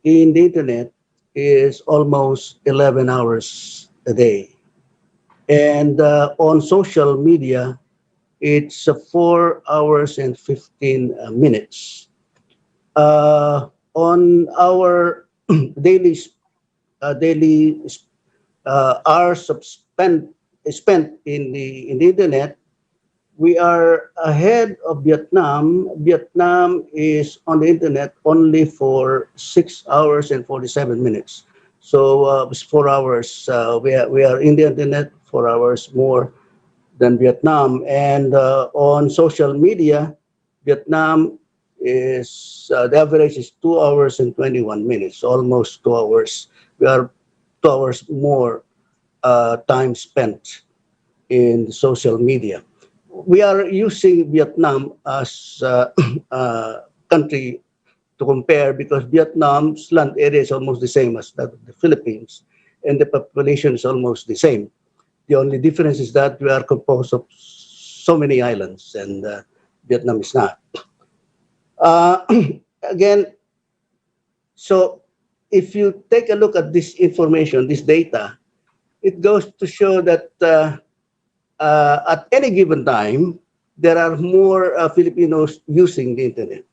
in the internet is almost 11 hours a day. And on social media, it's 4 hours and 15 minutes. On our daily hours spent in the internet, we are ahead of Vietnam. Vietnam is on the internet only for 6 hours and 47 minutes. So it's 4 hours. We are in the internet 4 hours more than Vietnam. And on social media, Vietnam is the average is 2 hours and 21 minutes, almost 2 hours. We are 2 hours more time spent in social media. We are using Vietnam as a country to compare because Vietnam's land area is almost the same as that of the Philippines, and the population is almost the same. The only difference is that we are composed of so many islands, and Vietnam is not. Again, so if you take a look at this information, this data, it goes to show that at any given time, there are more Filipinos using the internet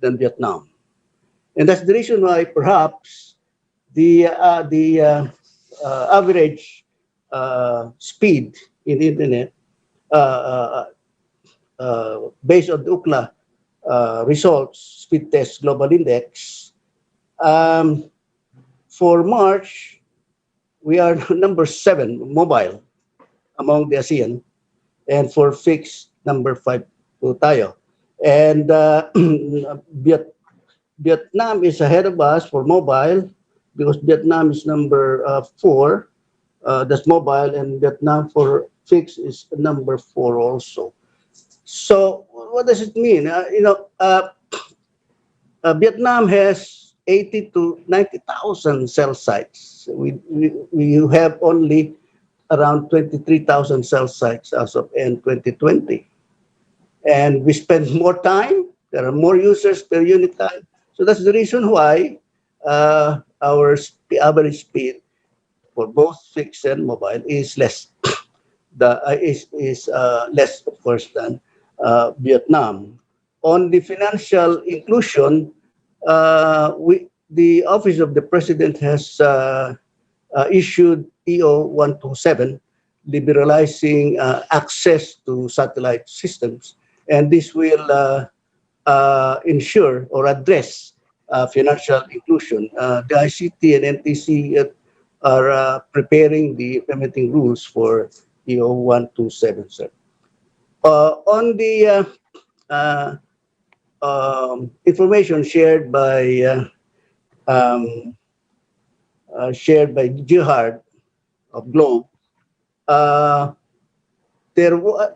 than Vietnam. And that's the reason why perhaps the average speed in the internet based on the UCLA results, speed test global index, for March, we are number 7 mobile among the ASEAN, and for fixed, number 5 po tayo. And Vietnam is ahead of us for mobile because Vietnam is number 4, that's mobile, and Vietnam for fixed is number 4 also. So what does it mean? Vietnam has 80 to 90,000 cell sites. We have only around 23,000 cell sites as of end 2020. And we spend more time. There are more users per unit time. So that's the reason why our average speed for both fixed and mobile is less. Is less, of course, than Vietnam. On the financial inclusion, the Office of the President has issued EO 127, liberalizing access to satellite systems, and this will ensure or address financial inclusion. The ICT and NTC are preparing the implementing rules for EO 127, sir. On the information shared by Gerhard of Globe,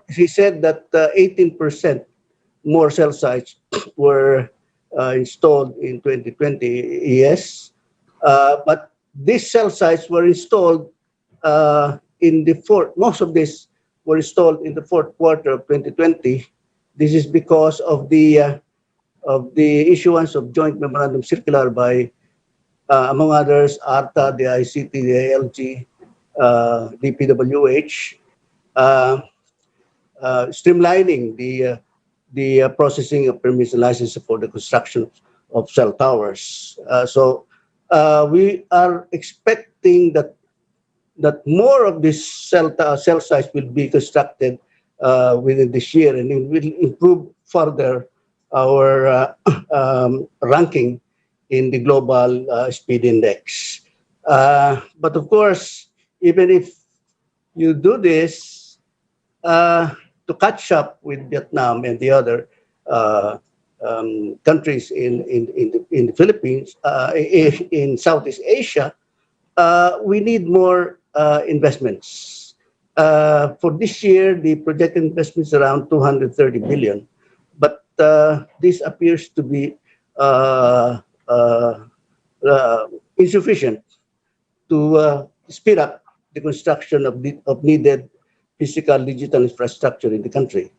he said that 18% more cell sites were installed in 2020. Yes, but these cell sites were installed in the most of this were installed in the fourth quarter of 2020. This is because of the issuance of joint memorandum circular by, among others, ARTA, the ICT, the ALG, DPWH, streamlining the processing of permits and licenses for the construction of cell towers. So we are expecting that more of these cell sites will be constructed within this year, and it will improve further our ranking in the global speed index. But of course, even if you do this to catch up with Vietnam and the other countries in the Philippines, in Southeast Asia, we need more investments. For this year, the projected investments around 230 billion, but this appears to be insufficient to speed up the construction of needed physical digital infrastructure in the country.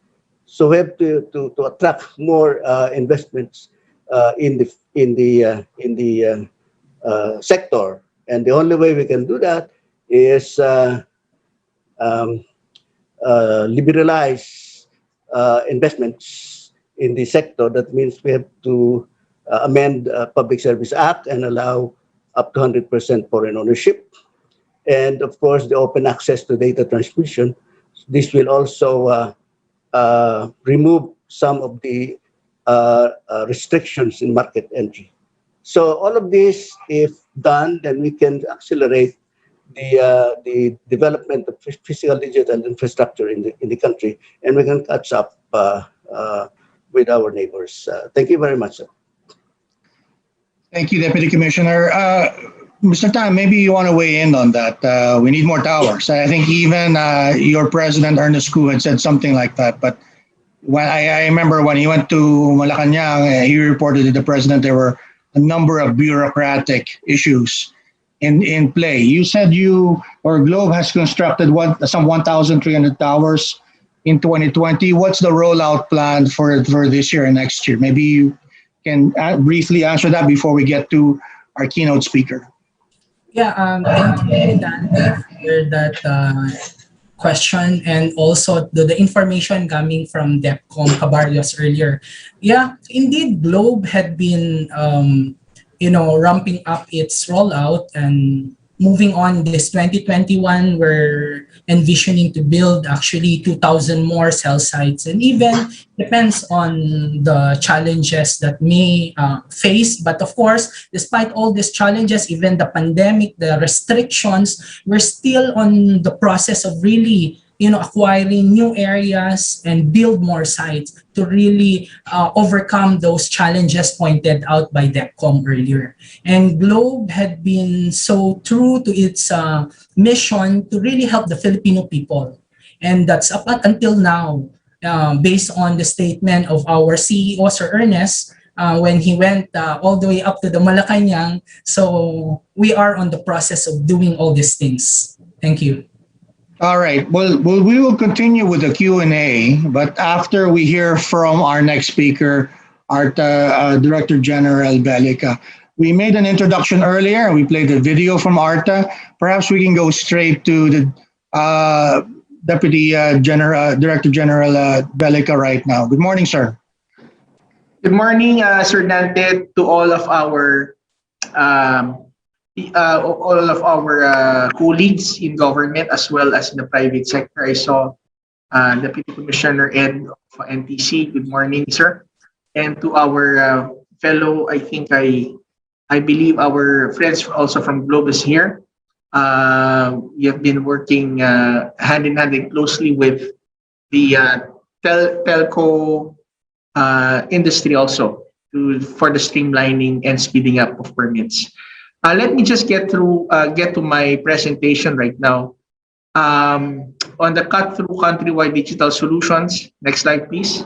So we have to attract more investments in the sector, and the only way we can do that is liberalize investments in the sector. That means we have to amend Public Service Act and allow up to 100% foreign ownership, and of course the open access to data transmission. This will also remove some of the restrictions in market entry. So all of this, if done, then we can accelerate the development of physical digital infrastructure in the country, and we can catch up with our neighbors. Thank you very much, sir. Thank you, Deputy Commissioner. Mr. Tan, maybe you want to weigh in on that. We need more towers. I think even your president, Ernest Koo, had said something like that. But when I remember when he went to Malacanang, he reported to the president there were a number of bureaucratic issues in play. You said Globe has constructed some 1,300 towers in 2020. What's the rollout plan for this year and next year? Maybe you can briefly answer that before we get to our keynote speaker. Yeah, thank you, Dante, for that question, and also the information coming from DepCom Cabarrios earlier. Yeah, indeed, Globe had been, ramping up its rollout, and moving on this 2021, we're envisioning to build actually 2,000 more cell sites, and even depends on the challenges that may face. But of course, despite all these challenges, even the pandemic, the restrictions, we're still on the process of really acquiring new areas and build more sites to really overcome those challenges pointed out by DECCOM earlier. And Globe had been so true to its mission to really help the Filipino people. And that's up until now, based on the statement of our CEO, Sir Ernest, when he went all the way up to the Malacanang. So we are on the process of doing all these things. Thank you. All right. Well, we will continue with the Q&A, but after we hear from our next speaker, our Director General Belgica. We made an introduction earlier, and we played a video from Arta. Perhaps we can go straight to the Deputy Director General Belgica right now. Good morning, sir. Good morning, Sir Dante, to all of our colleagues in government as well as in the private sector. I saw Deputy Commissioner Ed of NTC. Good morning, sir. And to our fellow, I believe our friends also from Globe is here. We have been working hand in hand and closely with the telco industry also for the streamlining and speeding up of permits. Let me just get to my presentation right now. On the cut-through countrywide digital solutions. Next slide, please.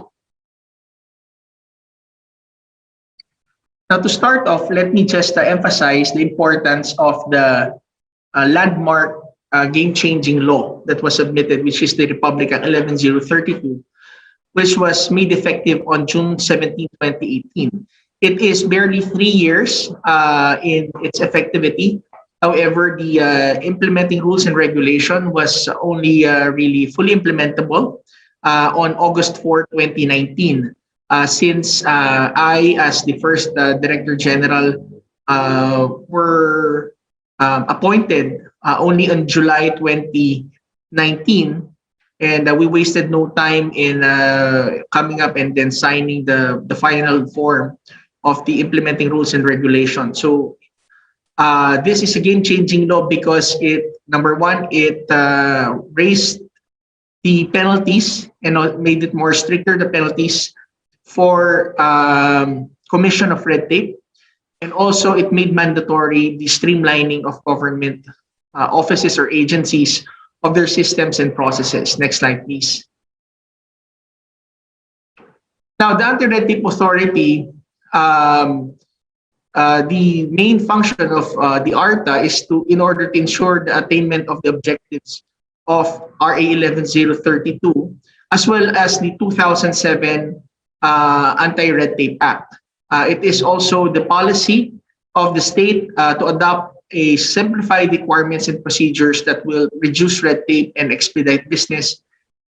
Now, to start off, let me just emphasize the importance of the landmark game-changing law that was submitted, which is the Republic Act 11032, which was made effective on June 17, 2018. It is barely 3 years in its effectivity. However, the implementing rules and regulation was only really fully implementable on August 4, 2019. Since I, as the first Director General, were appointed only on July 2019, and we wasted no time in coming up and then signing the final form of the implementing rules and regulations. So this is a game-changing law because number one, it raised the penalties and made it more stricter, the penalties for commission of red tape. And also it made mandatory the streamlining of government offices or agencies of their systems and processes. Next slide, please. Now, the Anti-Red Tape Authority, the main function of the ARTA is in order to ensure the attainment of the objectives of RA 11032, as well as the 2007 Anti-Red Tape Act. It is also the policy of the state to adopt a simplified requirements and procedures that will reduce red tape and expedite business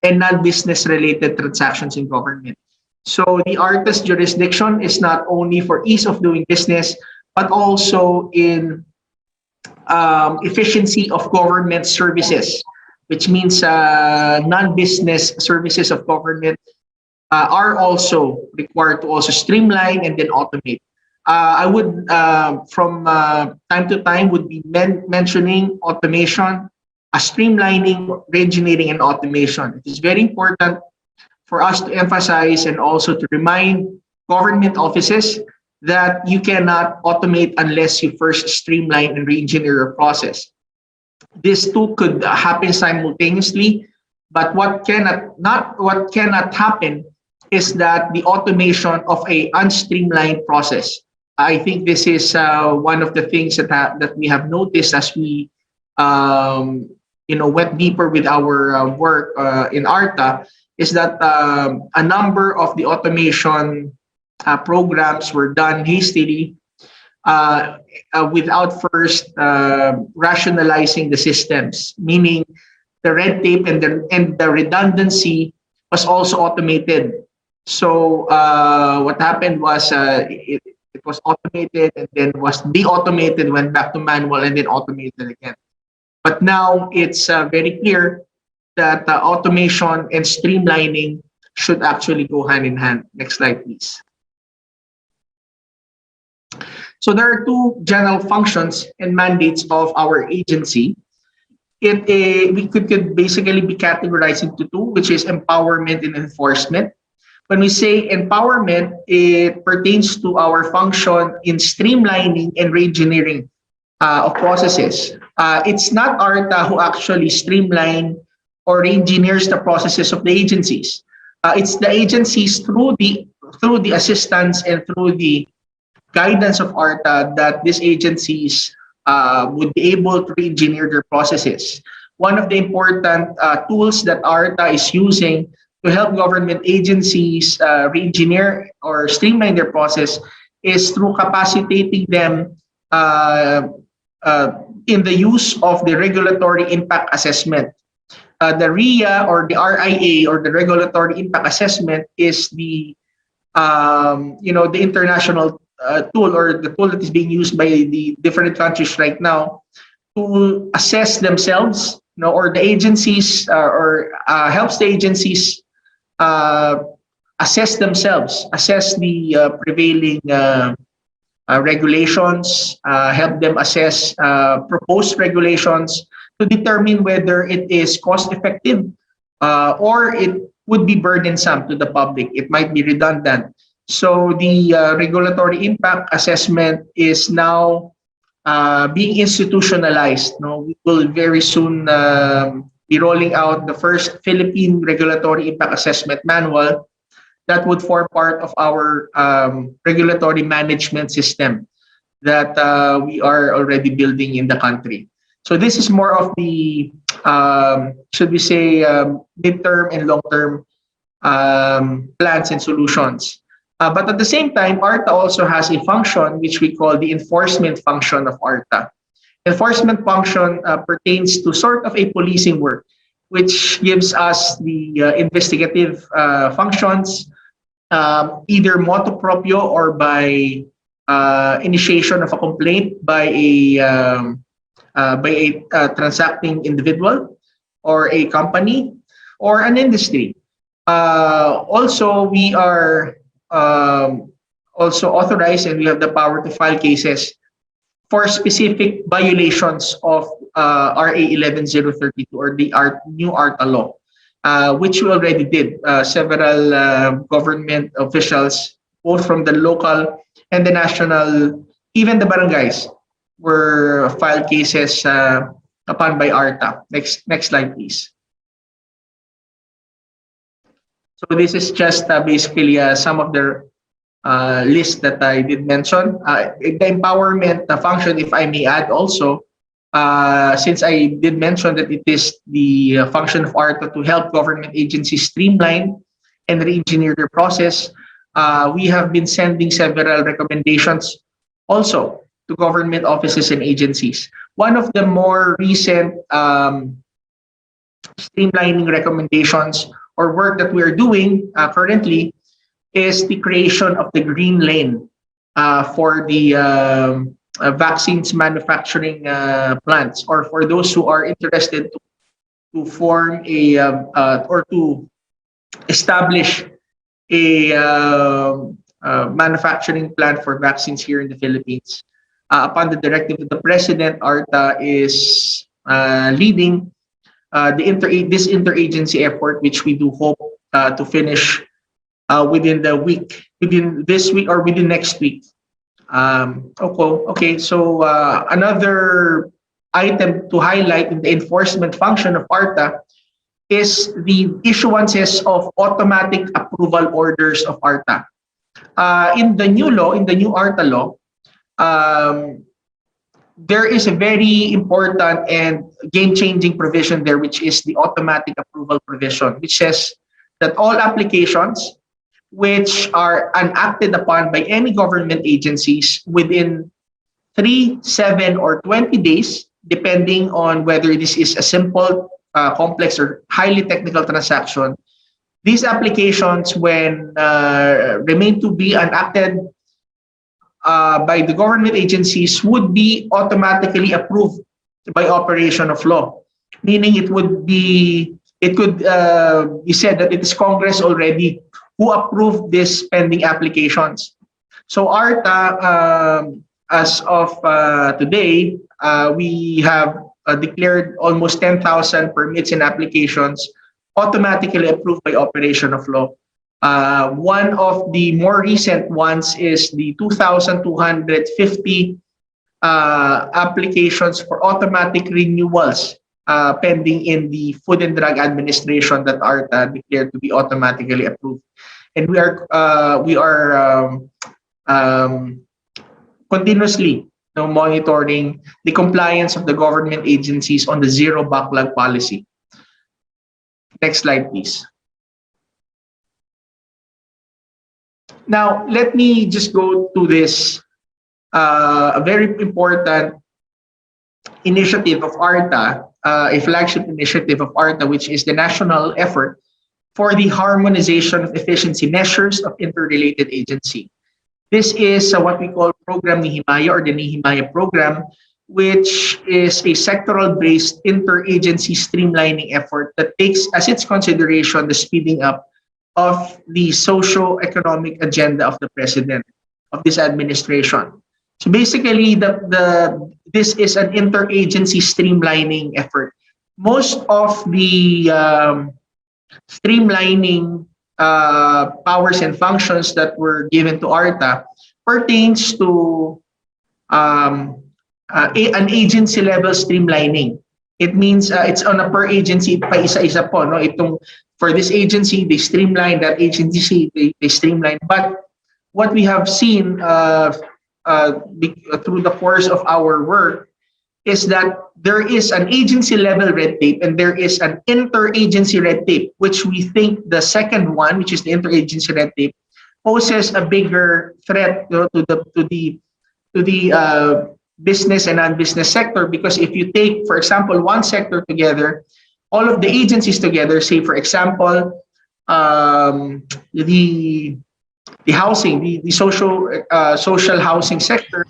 and non-business related transactions in government. So the ARTA's jurisdiction is not only for ease of doing business, but also in efficiency of government services, which means non-business services of government are also required to also streamline and then automate. I would, from time to time, would be mentioning automation, streamlining, reengineering, and automation. It is very important for us to emphasize and also to remind government offices that you cannot automate unless you first streamline and re-engineer your process. This too could happen simultaneously, but what cannot happen is that the automation of a unstreamlined process. I think this is one of the things that we have noticed as we went deeper with our work in ARTA, is that a number of the automation programs were done hastily without first rationalizing the systems, meaning the red tape and the redundancy was also automated. So what happened was it was automated and then was de-automated, went back to manual and then automated again. But now it's very clear that automation and streamlining should actually go hand in hand. Next slide, please. So there are two general functions and mandates of our agency. We could basically be categorized into two, which is empowerment and enforcement. When we say empowerment, it pertains to our function in streamlining and re-engineering of processes. It's not ARTA who actually streamline or re-engineers the processes of the agencies. It's the agencies through the assistance and through the guidance of ARTA that these agencies would be able to re-engineer their processes. One of the important tools that ARTA is using to help government agencies re-engineer or streamline their process is through capacitating them in the use of the regulatory impact assessment. The RIA or the RIA or the regulatory impact assessment is the the international tool or the tool that is being used by the different countries right now to assess themselves, or the agencies or helps the agencies assess themselves, assess the prevailing regulations, help them assess proposed regulations to determine whether it is cost effective or it would be burdensome to the public. It might be redundant. So the regulatory impact assessment is now being institutionalized. We will very soon be rolling out the first Philippine regulatory impact assessment manual that would form part of our regulatory management system that we are already building in the country. So this is more of the, should we say, midterm and long-term plans and solutions. But at the same time, ARTA also has a function which we call the enforcement function of ARTA. Enforcement function pertains to sort of a policing work, which gives us the investigative functions, either motu proprio or by initiation of a complaint by a transacting individual or a company or an industry. Also, we are also authorized and we have the power to file cases for specific violations of RA 11032 or the new ARTA law, which we already did. Several government officials, both from the local and the national, even the barangays, were filed cases upon by ARTA. Next slide, please. So this is just basically some of the list that I did mention. The empowerment function, if I may add also, since I did mention that it is the function of ARTA to help government agencies streamline and re-engineer their process, we have been sending several recommendations also to government offices and agencies. One of the more recent streamlining recommendations or work that we are doing currently is the creation of the green lane for the vaccines manufacturing plants, or for those who are interested to form a or to establish a manufacturing plant for vaccines here in the Philippines. Upon the directive of the President, ARTA is leading this interagency effort, which we do hope to finish within this week or within next week. Okay. So another item to highlight in the enforcement function of ARTA is the issuances of automatic approval orders of ARTA. In the new law, in the new ARTA law, there is a very important and game-changing provision there, which is the automatic approval provision, which says that all applications which are enacted upon by any government agencies within 3, 7, or 20 days, depending on whether this is a simple, complex, or highly technical transaction, these applications, when remain to be enacted by the government agencies would be automatically approved by operation of law, meaning it could be said that it is Congress already who approved these pending applications. So ARTA, as of today, we have declared almost 10,000 permits and applications automatically approved by operation of law. One of the more recent ones is the 2,250 applications for automatic renewals pending in the Food and Drug Administration that ARTA declared to be automatically approved. And we are continuously monitoring the compliance of the government agencies on the zero backlog policy. Next slide, please. Now, let me just go to this a very important initiative of ARTA, a flagship initiative of ARTA, which is the national effort for the harmonization of efficiency measures of interrelated agency. This is what we call Program Nehemiah, or the Nehemiah Program, which is a sectoral-based interagency streamlining effort that takes as its consideration the speeding up of the socio-economic agenda of the president of this administration. So basically, this is an interagency streamlining effort. Most of the streamlining powers and functions that were given to ARTA pertains to an agency level streamlining. It means it's on a per agency, pa isa-isa po, no? Itong for this agency, they streamline, that agency, they streamline. But what we have seen through the course of our work is that there is an agency level red tape and there is an interagency red tape, which we think the second one, which is the interagency red tape, poses a bigger threat to the business and non-business sector. Because if you take, for example, one sector together, all of the agencies together, say for example, the housing, the social housing sector,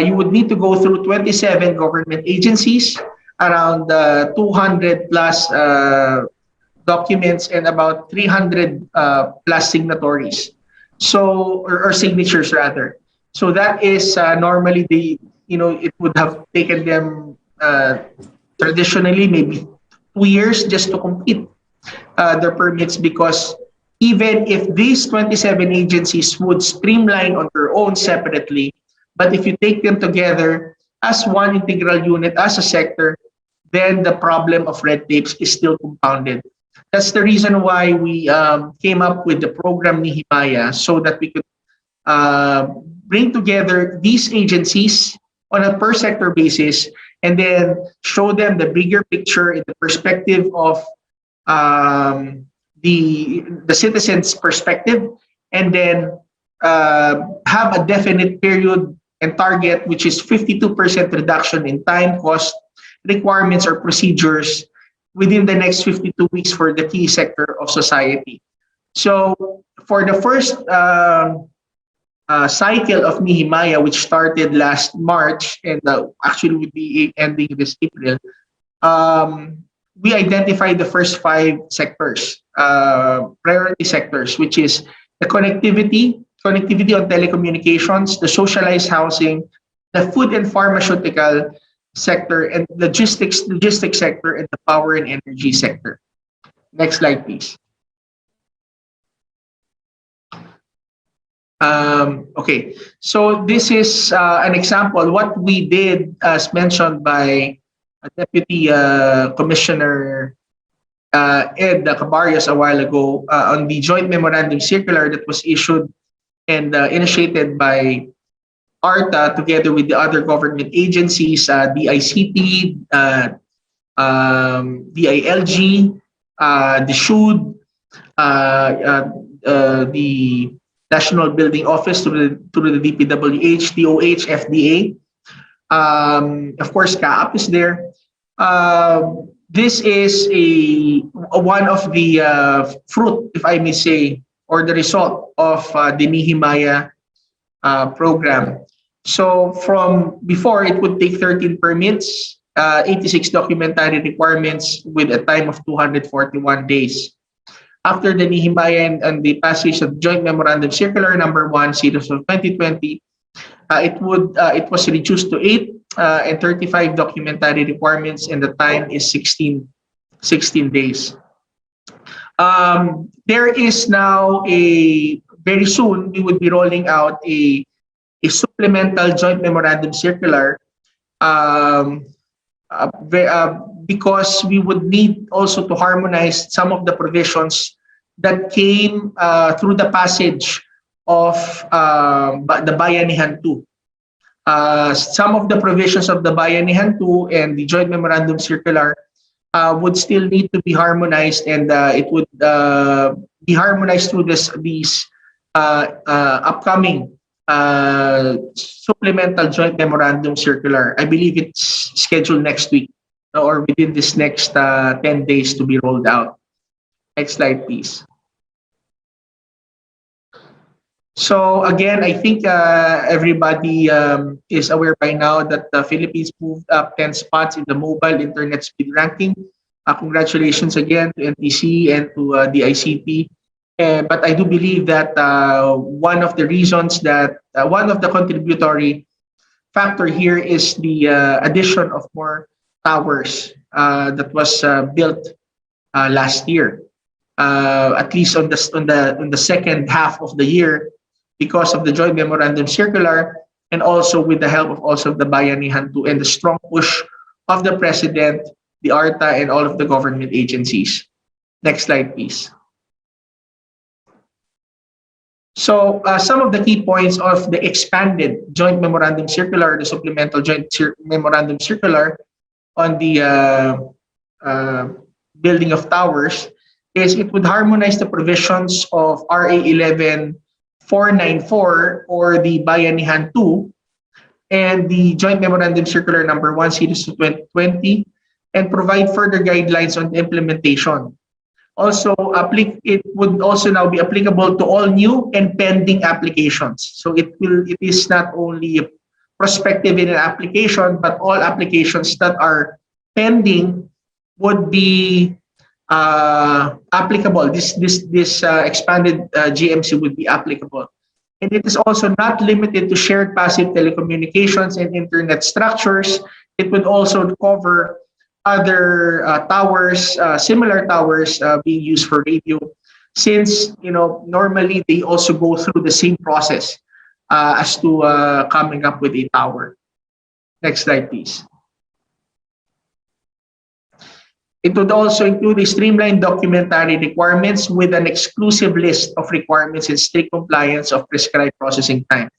you would need to go through 27 government agencies, around 200 plus documents, and about 300 plus signatories. So, or signatures rather. So that is normally it would have taken them traditionally maybe 2 years just to complete their permits, because even if these 27 agencies would streamline on their own separately, but if you take them together as one integral unit, as a sector, then the problem of red tapes is still compounded. That's the reason why we came up with the program Nehemiah, so that we could bring together these agencies on a per sector basis and then show them the bigger picture in the perspective of the citizens' perspective, and then have a definite period and target, which is 52% reduction in time, cost, requirements, or procedures within the next 52 weeks for the key sector of society. So for the first cycle of Nehemiah, which started last March and actually would be ending this April, we identified the first 5 sectors, priority sectors, which is the connectivity on telecommunications, the socialized housing, the food and pharmaceutical sector, and logistics sector, and the power and energy sector. Next slide, please. Okay, so this is an example. What we did, as mentioned by Deputy Commissioner Ed Cabarias a while ago, on the joint memorandum circular that was issued and initiated by ARTA together with the other government agencies, DICT, DILG, the SHUD, the National Building Office through the DPWH, DOH, FDA. Of course, CAAP is there. This is one of the fruit, if I may say, or the result of the Nehemiah program. So from before, it would take 13 permits, 86 documentary requirements with a time of 241 days. After the Nihimayan and the passage of Joint Memorandum Circular Number 1, Series of 2020, it was reduced to 8 and 35 documentary requirements, and the time is 16 days. There is now very soon we would be rolling out a supplemental joint memorandum circular, because we would need also to harmonize some of the provisions that came through the passage of the Bayanihan 2. Some of the provisions of the Bayanihan 2 and the joint memorandum circular would still need to be harmonized, and it would be harmonized through these upcoming supplemental joint memorandum circular. I believe it's scheduled next week or within this next 10 days to be rolled out. Next slide, please. So again, I think everybody is aware by now that the Philippines moved up 10 spots in the mobile internet speed ranking. Congratulations again to NTC and to the ICT. But I do believe that one of the reasons that one of the contributory factor here is the addition of more towers that was built last year, at least on the second half of the year, because of the joint memorandum circular, and also with the help of also the Bayanihan 2 and the strong push of the president, the ARTA, and all of the government agencies. Next slide, please. So some of the key points of the expanded joint memorandum circular, the supplemental joint memorandum circular on the building of towers, is it would harmonize the provisions of RA 11494 or the Bayanihan 2 and the joint memorandum circular number 1 series of 2020, and provide further guidelines on the implementation. Also, it would also now be applicable to all new and pending applications. So it is not only prospective in an application, but all applications that are pending would be applicable. This expanded GMC would be applicable. And it is also not limited to shared passive telecommunications and internet structures. It would also cover other towers, similar towers being used for radio, since normally they also go through the same process as to coming up with a tower. Next slide, please. It would also include a streamlined documentary requirements with an exclusive list of requirements in strict compliance of prescribed processing time.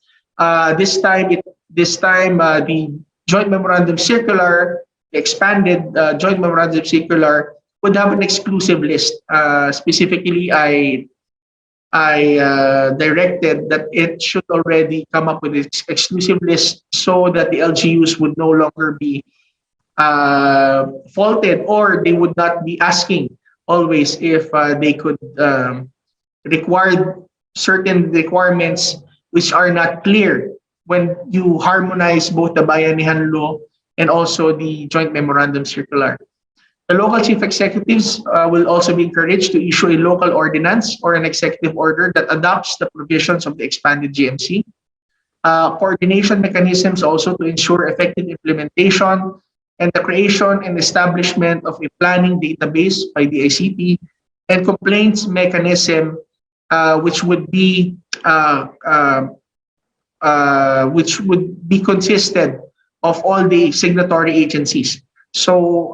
This time, the joint memorandum circular, the expanded joint memorandum circular, would have an exclusive list. Specifically, I directed that it should already come up with an exclusive list so that the LGUs would no longer be faulted, or they would not be asking always if they could require certain requirements which are not clear when you harmonize both the Bayanihan law and also the joint memorandum circular. The local chief executives will also be encouraged to issue a local ordinance or an executive order that adopts the provisions of the expanded GMC. Coordination mechanisms also to ensure effective implementation, and the creation and establishment of a planning database by the ICT, and complaints mechanism which would be consisted of all the signatory agencies. So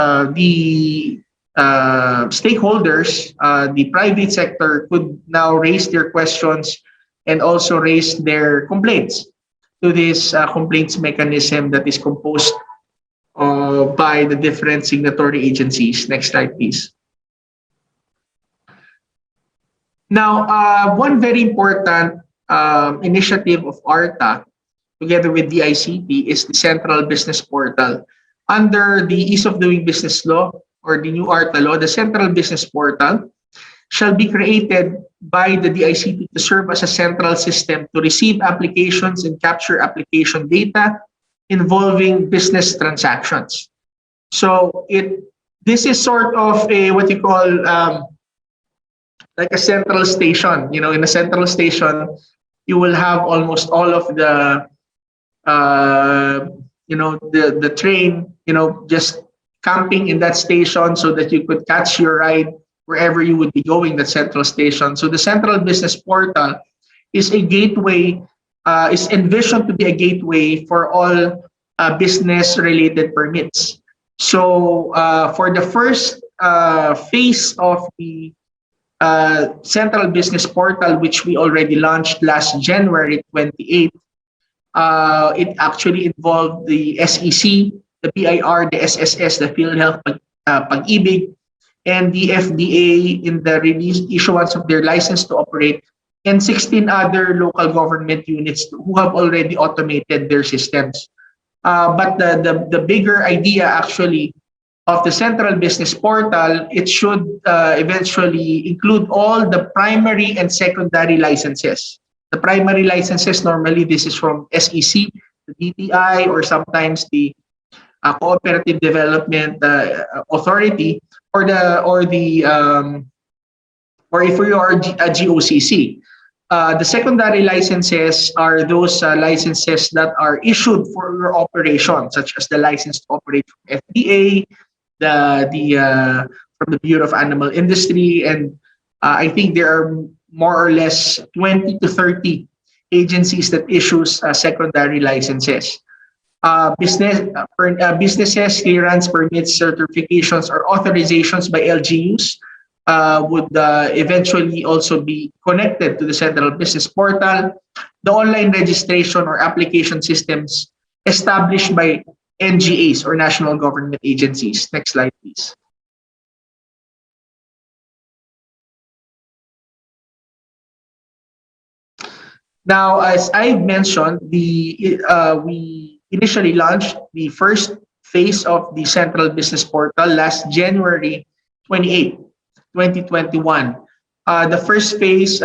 the stakeholders, the private sector, could now raise their questions and also raise their complaints to this complaints mechanism that is composed by the different signatory agencies. Next slide, please. Now, one very important initiative of ARTA, together with the ICT, is the Central Business Portal. Under the Ease of Doing Business Law, or the new ARTA law, the Central Business Portal shall be created by the DICT to serve as a central system to receive applications and capture application data involving business transactions. So this is sort of a what you call like a central station. You know, in a central station, you will have almost all of the the train, just camping in that station so that you could catch your ride wherever you would be going, that central station. So the central business portal is a gateway, is envisioned to be a gateway for all business related permits. So for the first phase of the central business portal, which we already launched last January 28th, it actually involved the SEC, the BIR, the SSS, the PhilHealth, Pag-ibig, and the FDA in the issuance of their license to operate, and 16 other local government units who have already automated their systems. But the bigger idea actually of the central business portal, it should eventually include all the primary and secondary licenses. The primary licenses, normally this is from SEC, the DTI, or sometimes the Cooperative Development Authority, or if you are a GOCC. The secondary licenses are those licenses that are issued for your operation, such as the license to operate from FDA, from the Bureau of Animal Industry, and I think there are more or less 20 to 30 agencies that issues secondary licenses. Businesses, clearance, permits, certifications, or authorizations by LGUs would eventually also be connected to the central business portal. The online registration or application systems established by NGAs or national government agencies. Next slide, please. Now, as I mentioned, we initially launched the first phase of the central business portal last January 28, 2021. The first phase,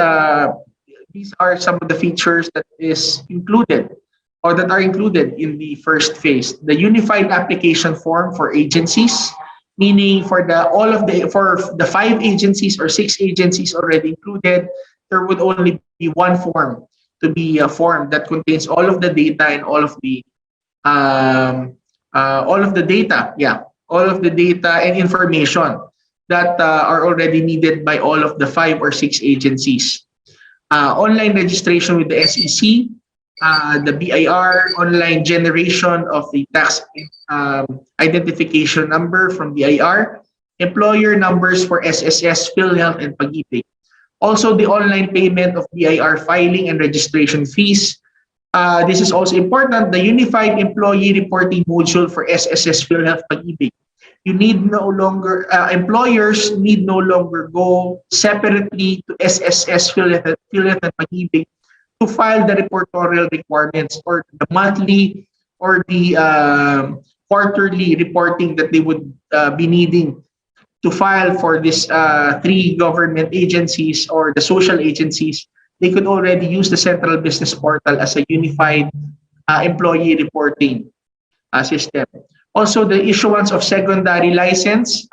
these are some of the features that is included or that are included in the first phase. The unified application form for agencies, meaning for the 5 agencies or 6 agencies already included, there would only be one form to be a form that contains all of the data and all of the data and information that are already needed by all of the 5 or 6 agencies. Online registration with the SEC, the BIR, online generation of the tax identification number from BIR, employer numbers for SSS, PhilHealth, and Pag-ibig. Also, the online payment of BIR filing and registration fees. This is also important, the unified employee reporting module for SSS, PhilHealth, Pag-ibig. You need no longer, employers need no longer go separately to SSS, PhilHealth, and Pag-ibig to file the reportorial requirements or the monthly or the quarterly reporting that they would be needing to file for these 3 government agencies or the social agencies. They could already use the central business portal as a unified employee reporting system. Also, the issuance of secondary license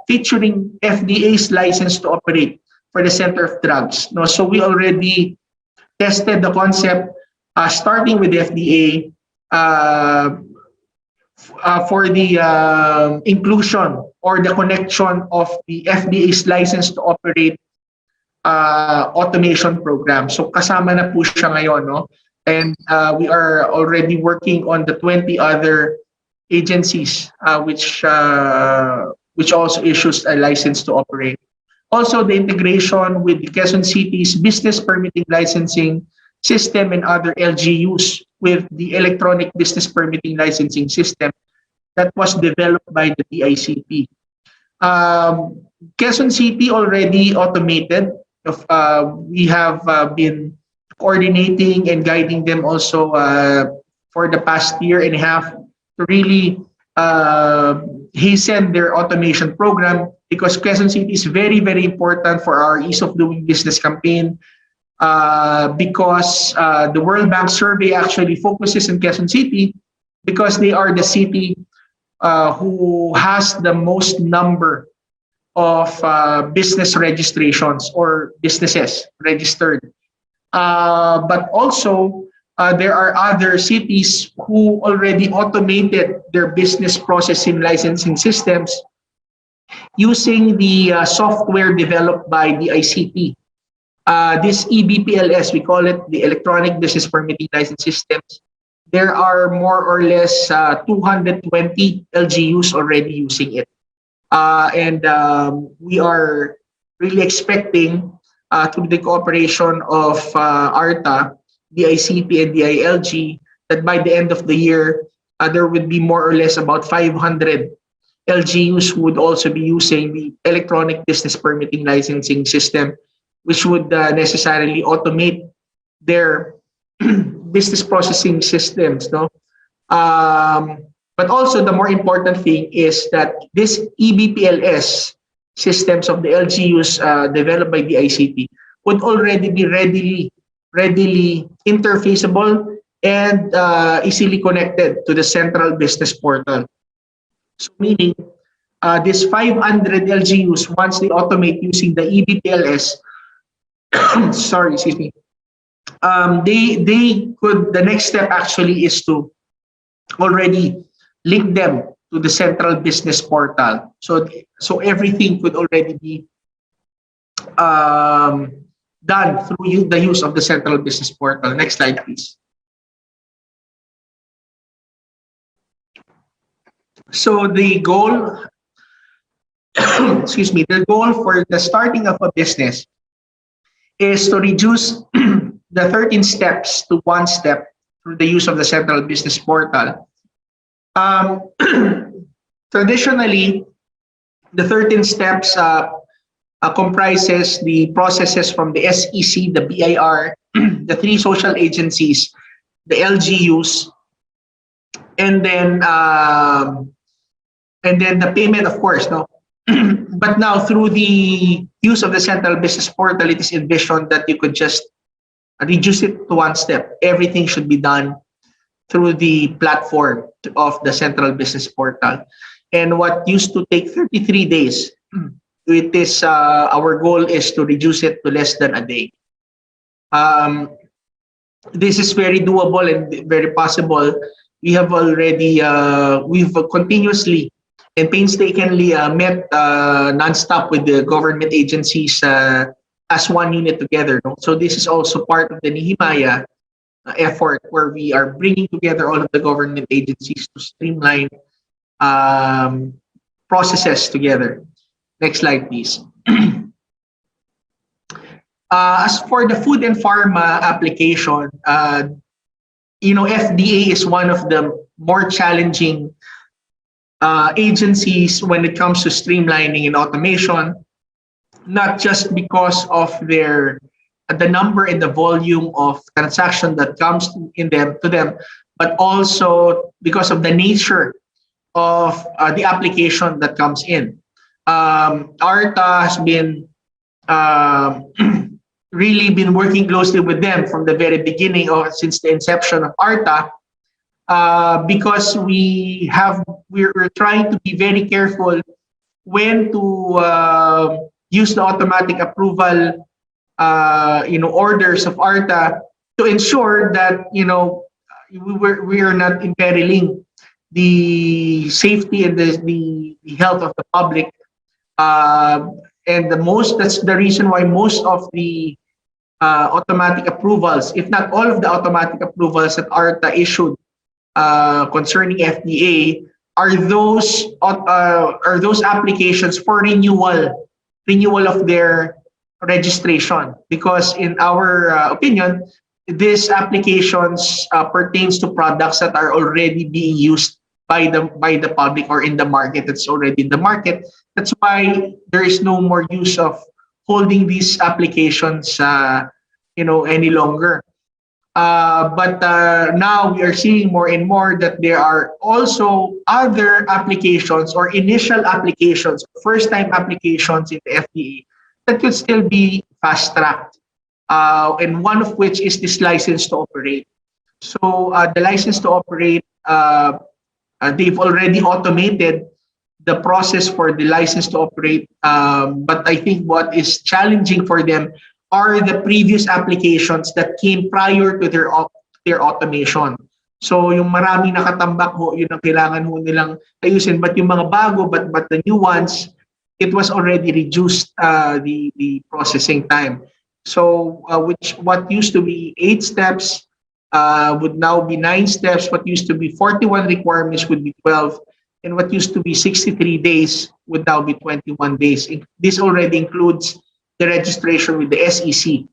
featuring FDA's license to operate for the Center of Drugs. No, so we already tested the concept starting with the FDA for the inclusion or the connection of the FDA's license to operate automation program. So kasama na po siya ngayon, no? And we are already working on the 20 other agencies which also issues a license to operate. Also, the integration with the Quezon City's business permitting licensing system and other LGUs with the electronic business permitting licensing system that was developed by the DICT. Quezon City already automated. We have been coordinating and guiding them also for the past year and a half to really hasten their automation program. because Quezon City is very, very important for our ease of doing business campaign. Because the World Bank survey actually focuses on Quezon City because they are the city who has the most number of business registrations or businesses registered. But also, there are other cities who already automated their business processing licensing systems using the software developed by the ICT. This EBPLS, we call it the Electronic Business Permitting License Systems. There are more or less 220 LGUs already using it. And we are really expecting through the cooperation of ARTA, the ICT, and the ILG, that by the end of the year, there would be more or less about 500 LGUs who would also be using the Electronic Business Permitting Licensing System, which would necessarily automate their business processing systems. No? But also the more important thing is that this EBPLS systems of the LGUs developed by the ICT would already be readily interfaceable and easily connected to the central business portal. So meaning this 500 LGUs, once they automate using the EBPLS, sorry, excuse me, they could, the next step actually is to already link them to the central business portal. So everything could already be done through the use of the central business portal. Next slide, please. So the goal, excuse me, the goal for the starting of a business is to reduce the 13 steps to 1 step through the use of the central business portal. Traditionally, the 13 steps comprises the processes from the SEC, the BIR, the 3 social agencies, the LGUs, and then the payment, of course, no. But now through the use of the central business portal, it is envisioned that you could just reduce it to 1 step. Everything should be done through the platform of the central business portal. And what used to take 33 days, it is our goal is to reduce it to less than a day. This is very doable and very possible. We have already, we've continuously and painstakingly met nonstop with the government agencies as one unit together. No? So this is also part of the Nehemiah effort where we are bringing together all of the government agencies to streamline processes together. Next slide, please. As for the food and pharma application, FDA is one of the more challenging agencies when it comes to streamlining and automation, not just because of the number and the volume of transaction that comes to them, but also because of the nature of the application that comes in. ARTA has been really been working closely with them from the very beginning of since the inception of ARTA, because we're trying to be very careful when to use the automatic approval orders of ARTA to ensure that we are not imperiling the safety and the health of the public. And that's the reason why most of the automatic approvals, if not all of the automatic approvals that ARTA issued concerning FDA, are those applications for renewal of their registration. Because in our opinion, these applications pertains to products that are already being used by the public or in the market that's already in the market. That's why there is no more use of holding these applications any longer. But now we are seeing more and more that there are also other applications or initial applications, first-time applications in the FDA that could still be fast-tracked. And one of which is this license to operate. So the license to operate, they've already automated the process for the license to operate. But I think what is challenging for them are the previous applications that came prior to their automation. So yung maraming nakatambak ho, yun ang kailangan ho nilang ayusin. But yung mga bago, but the new ones, it was already reduced the processing time. So what used to be 8 steps would now be 9 steps. What used to be 41 requirements would be 12. And what used to be 63 days would now be 21 days. This already includes the registration with the SEC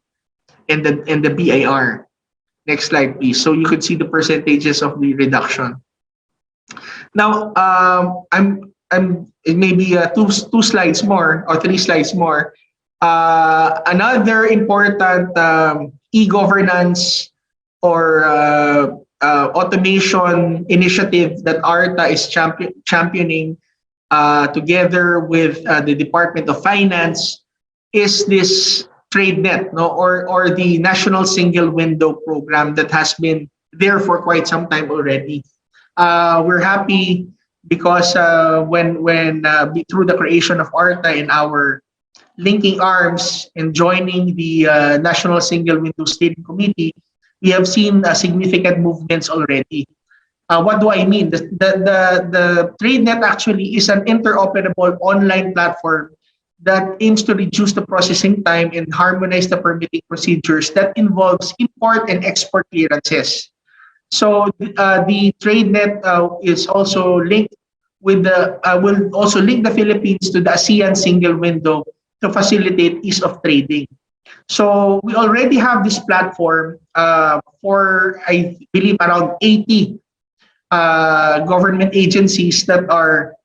and the BIR. Next slide, please. So you could see the percentages of the reduction. Now, I'm maybe two slides more or 3 slides more. Another important e-governance or automation initiative that ARTA is championing together with the Department of Finance is this TradeNet, no, or the National Single Window program that has been there for quite some time already. We're happy because when through the creation of ARTA and our linking arms and joining the National Single Window Steering Committee, we have seen significant movements already. What do I mean? The TradeNet actually is an interoperable online platform that aims to reduce the processing time and harmonize the permitting procedures that involves import and export clearances. So the TradeNet is also linked with will also link the Philippines to the ASEAN single window to facilitate ease of trading. So we already have this platform for, I believe, around 80 government agencies that are,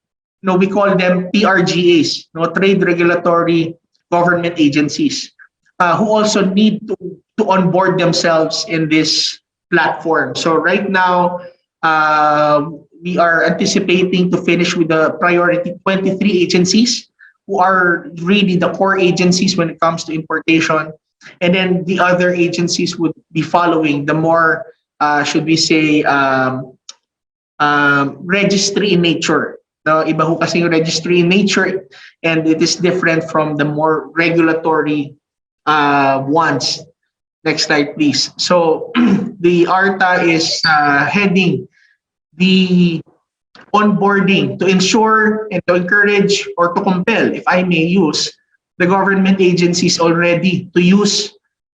we call them TRGAs, Trade Regulatory Government Agencies, who also need to onboard themselves in this platform. So right now, we are anticipating to finish with the priority 23 agencies who are really the core agencies when it comes to importation. And then the other agencies would be following the more, should we say, registry in nature. Iba ho kasi yung registry in nature, and it is different from the more regulatory ones. Next slide, please. So the ARTA is heading the onboarding to ensure and to encourage or to compel, if I may use, the government agencies already to use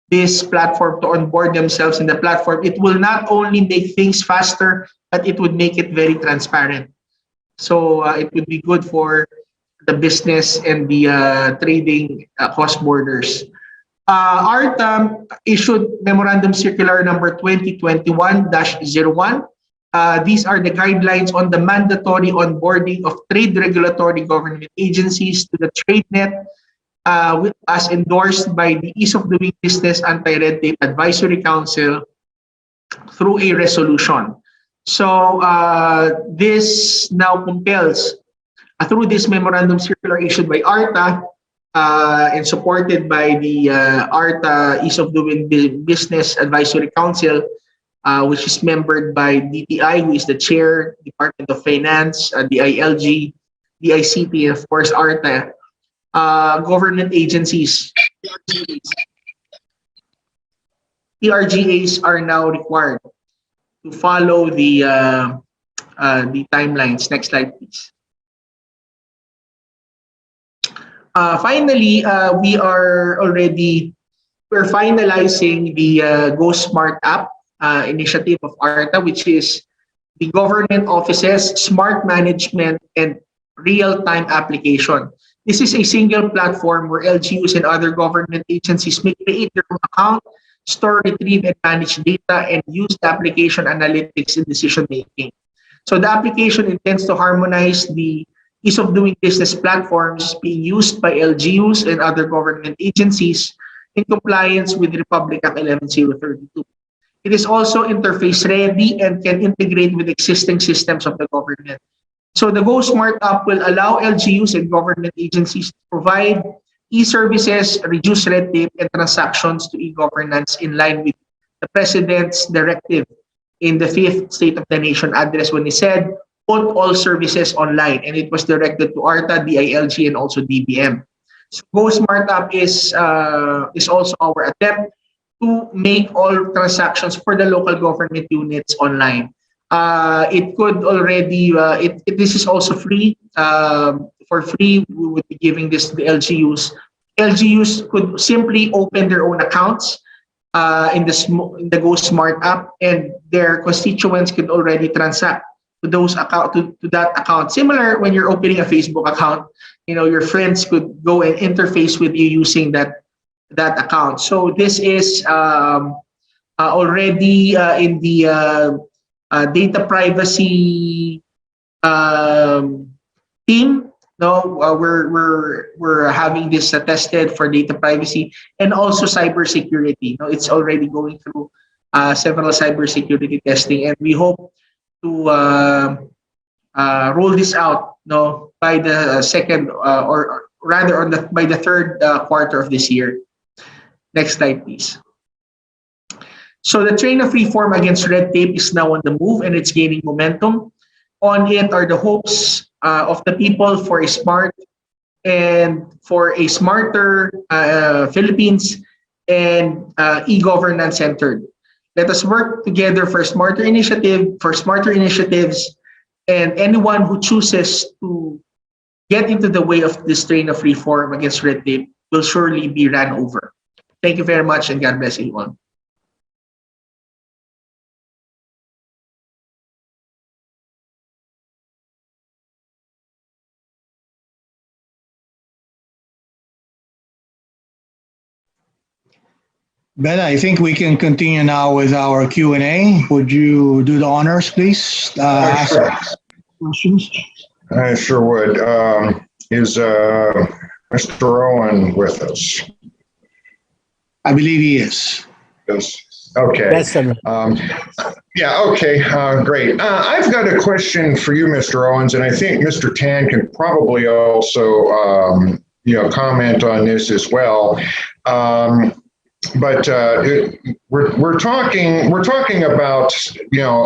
this platform to onboard themselves in the platform. It will not only make things faster, but it would make it very transparent. So it would be good for the business and the trading cross borders. ARTA issued Memorandum Circular number 2021-01. These are the guidelines on the mandatory onboarding of trade regulatory government agencies to the TradeNet, as endorsed by the Ease of Doing Business Anti-Red Tape Advisory Council through a resolution. So this now compels, through this memorandum circular issued by ARTA and supported by the ARTA Ease of Doing Business Advisory Council, which is membered by DTI, who is the chair, Department of Finance, the ILG, the ICT, and of course ARTA, government agencies, TRGAs are now required to follow the timelines. Next slide, please. Finally, we're finalizing the Go Smart app initiative of ARTA, which is the government offices, smart management, and real-time application. This is a single platform where LGUs and other government agencies may create their own account, store, retrieve, and manage data, and use the application analytics in decision-making. So the application intends to harmonize the ease of doing business platforms being used by LGUs and other government agencies in compliance with Republic Act 11032. It is also interface ready and can integrate with existing systems of the government. So the Go Smart app will allow LGUs and government agencies to provide e-services, reduce red tape and transactions to e-governance in line with the President's directive in the 5th State of the Nation address when he said, put all services online. And it was directed to ARTA, DILG, and also DBM. So Go Smart app is also our attempt to make all transactions for the local government units online. It could already, this is also free. For free, we would be giving this to the LGUs. LGUs could simply open their own accounts in the Go Smart app, and their constituents could already transact to those account to that account. Similar when you're opening a Facebook account, your friends could go and interface with you using that account. So this is already in the data privacy team. We're having this tested for data privacy and also cybersecurity. It's already going through several cybersecurity testing, and we hope to roll this out by the second or rather by the third quarter of this year. Next slide, please. So the train of reform against red tape is now on the move, and it's gaining momentum. On it are the hopes of the people for a smart and for a smarter Philippines and e-governance centered. Let us work together for smarter initiatives, and anyone who chooses to get into the way of this train of reform against red tape will surely be ran over. Thank you very much, and God bless you all. Ben, I think we can continue now with our Q&A. Would you do the honors, please? Ask questions. I sure would. Is Mr. Owen with us? I believe he is. Yes. Okay. Yes, sir. Yeah, okay, great. I've got a question for you, Mr. Owens, and I think Mr. Tan can probably also comment on this as well. But we're talking about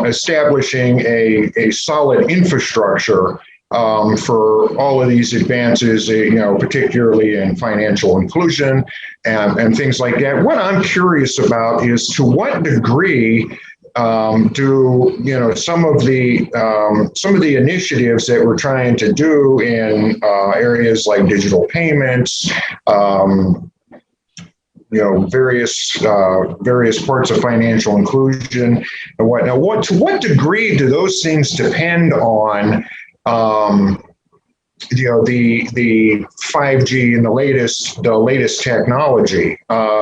establishing a solid infrastructure for all of these advances, particularly in financial inclusion and things like that. What I'm curious about is to what degree do some of the initiatives that we're trying to do in areas like digital payments, various parts of financial inclusion and whatnot. To what degree do those things depend on the 5G and the latest technology?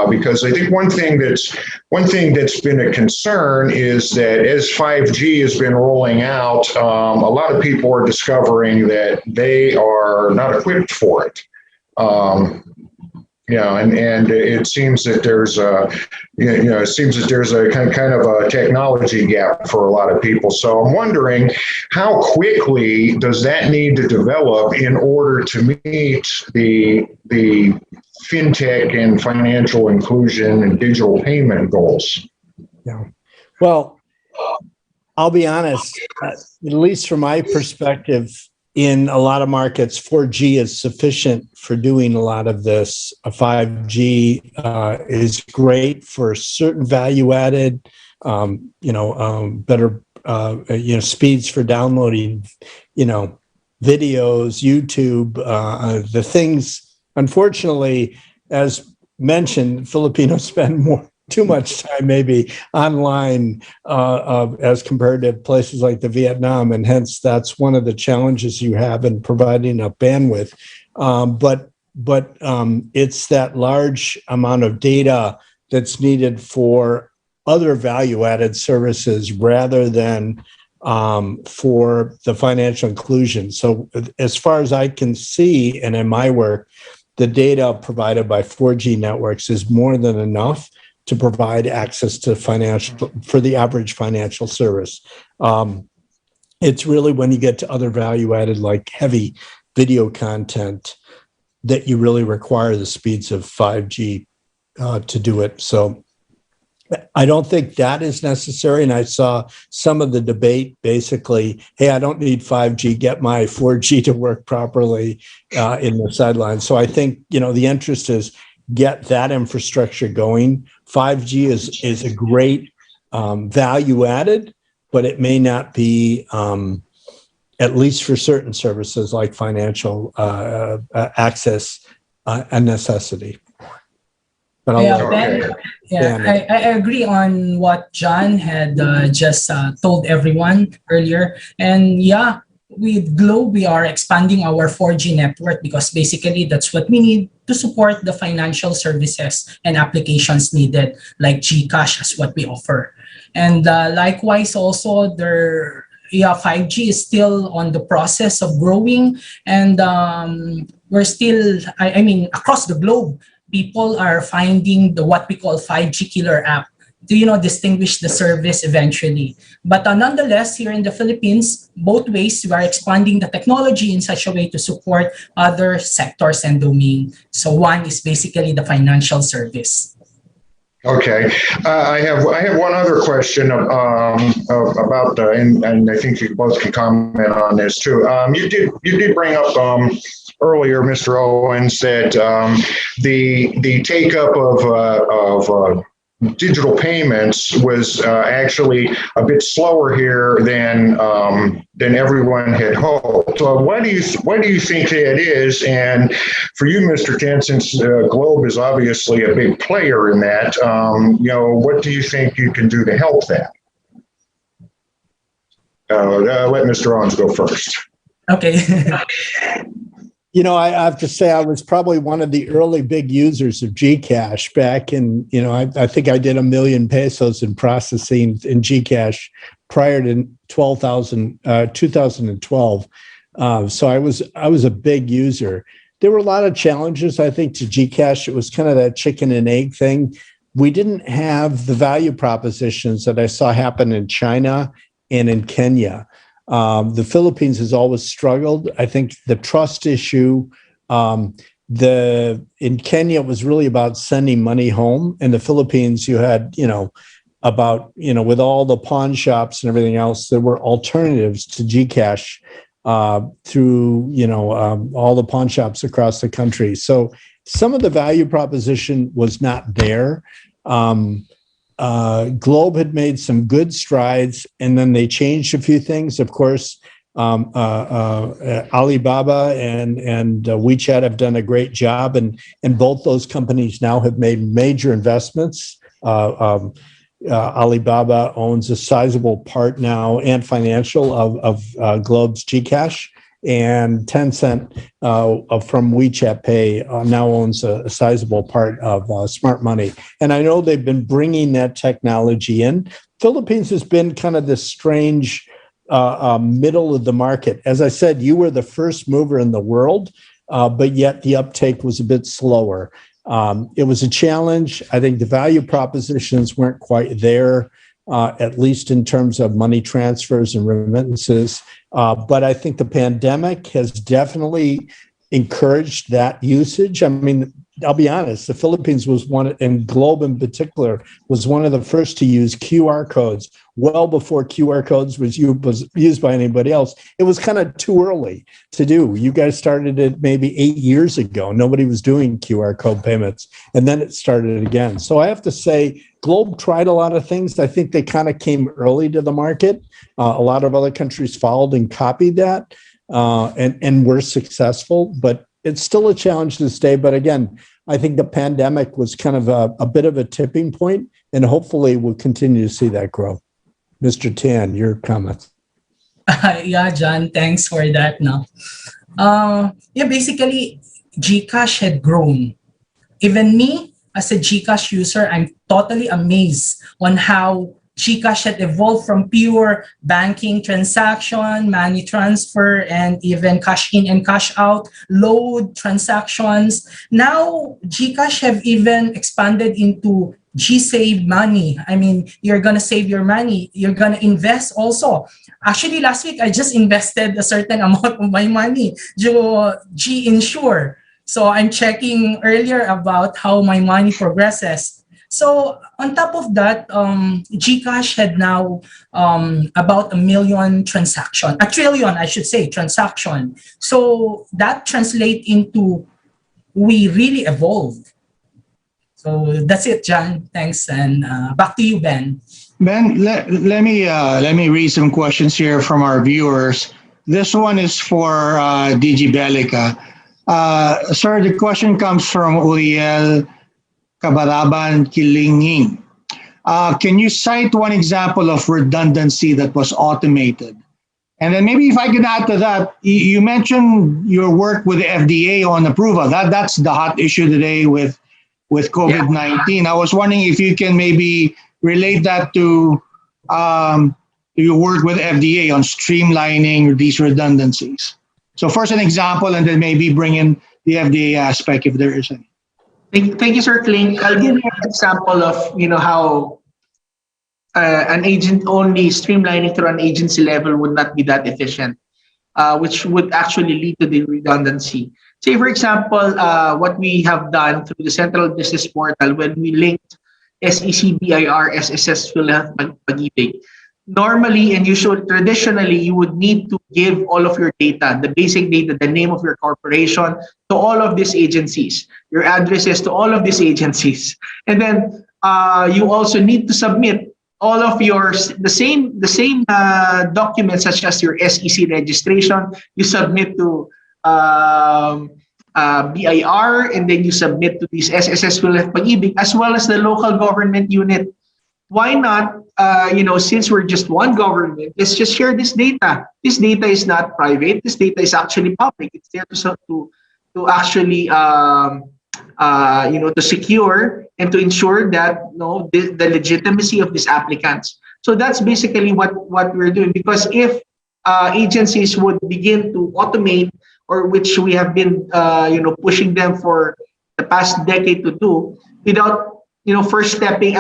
Because I think one thing that's been a concern is that as 5G has been rolling out, a lot of people are discovering that they are not equipped for it. And it seems that there's a kind of a technology gap for a lot of people. So I'm wondering, how quickly does that need to develop in order to meet the fintech and financial inclusion and digital payment goals? Yeah. Well, I'll be honest, at least from my perspective, in a lot of markets, 4G is sufficient for doing a lot of this. 5G is great for certain value-added, better, speeds for downloading, videos, YouTube, the things. Unfortunately, as mentioned, Filipinos spend too much time maybe online as compared to places like the Vietnam, and hence that's one of the challenges you have in providing a bandwidth. But it's that large amount of data that's needed for other value-added services rather than for the financial inclusion. So as far as I can see, and in my work, the data provided by 4G networks is more than enough to provide access to financial for the average financial service. It's really when you get to other value added like heavy video content that you really require the speeds of 5G to do it. So I don't think that is necessary. And I saw some of the debate basically, hey, I don't need 5G, get my 4G to work properly in the sidelines. So I think, the interest is get that infrastructure going. 5G is a great value added, but it may not be, at least for certain services like financial access, a necessity. But I agree on what John had just told everyone earlier. And with Globe, we are expanding our 4G network because basically that's what we need to support the financial services and applications needed, like GCash as what we offer. And likewise, also 5G is still on the process of growing, and we're still, across the globe, people are finding what we call 5G killer app to distinguish the service eventually. But nonetheless, here in the Philippines, both ways we are expanding the technology in such a way to support other sectors and domain. So one is basically the financial service. Okay, I have one other question about and I think you both can comment on this too. You did bring up earlier, Mr. Owens, that the take up of digital payments was actually a bit slower here than everyone had hoped. So why do you think that is? And for you, Mr. Tan, since Globe is obviously a big player in that, what do you think you can do to help that? Let Mr. Owens go first. Okay. I have to say I was probably one of the early big users of GCash back in, I think I did 1 million pesos in processing in GCash prior to 2012. So I was a big user. There were a lot of challenges, I think, to GCash. It was kind of that chicken and egg thing. We didn't have the value propositions that I saw happen in China and in Kenya. The Philippines has always struggled. I think the trust issue, in Kenya, it was really about sending money home. In the Philippines, you had, with all the pawn shops and everything else, there were alternatives to GCash through, all the pawn shops across the country. So some of the value proposition was not there. Globe had made some good strides, and then they changed a few things. Of course, Alibaba and WeChat have done a great job, and both those companies now have made major investments. Alibaba owns a sizable part now and financial of Globe's GCash, and Tencent from WeChat Pay now owns a sizable part of Smart Money. And I know they've been bringing that technology in. Philippines has been kind of this strange middle of the market. As I said, you were the first mover in the world, but yet the uptake was a bit slower. It was a challenge. I think the value propositions weren't quite there, at least in terms of money transfers and remittances. But I think the pandemic has definitely encouraged that usage. I mean, I'll be honest, the Philippines was one, and Globe in particular, was one of the first to use QR codes well before QR codes was used by anybody else. It was kind of too early to do. You guys started it maybe 8 years ago. Nobody was doing QR code payments, and then it started again. So I have to say, Globe tried a lot of things. I think they kind of came early to the market. A lot of other countries followed and copied that, and were successful, but it's still a challenge to this day. But again, I think the pandemic was kind of a bit of a tipping point, and hopefully we'll continue to see that grow. Mr. Tan, your comments. Yeah, John, thanks for that. Basically, GCash had grown. Even me, as a GCash user, I'm totally amazed on how GCash had evolved from pure banking transaction, money transfer, and even cash in and cash out, load transactions. Now, GCash have even expanded into save money. I mean, you're gonna save your money. You're gonna invest also. Actually, last week I just invested a certain amount of my money. G Insure. So I'm checking earlier about how my money progresses. So on top of that, GCash had now about 1 million transaction, 1 trillion, I should say, transaction. So that translates into we really evolved. So that's it, John. Thanks, and back to you, Ben. Ben, let me read some questions here from our viewers. This one is for DG Bellica. Sir, the question comes from Uriel Cabaraban Kilinging. Can you cite one example of redundancy that was automated? And then maybe if I can add to that, you mentioned your work with the FDA on approval. That's the hot issue today with COVID-19. I was wondering if you can maybe relate that to your work with FDA on streamlining these redundancies. So first an example, and then maybe bring in the FDA aspect if there is any. Thank you, Sir Klink. I'll give you an example of how an agent only streamlining through an agency level would not be that efficient, which would actually lead to the redundancy. Say, for example, what we have done through the Central Business Portal when we linked SEC, BIR, SSS, PhilHealth, Pag-ibig. Normally and usually, traditionally, you would need to give all of your data, the basic data, the name of your corporation, to all of these agencies, your addresses to all of these agencies. And then you also need to submit all of the same documents such as your SEC registration. You submit to BIR, and then you submit to these SSS, PhilHealth, Pag-ibig, as well as the local government unit. Why not, since we're just one government, let's just share this data. This data is not private. This data is actually public. It's there to actually, to secure and to ensure that the legitimacy of these applicants. So that's basically what we're doing. Because if agencies would begin to automate, or which we have been, pushing them for the past decade to do, without first stepping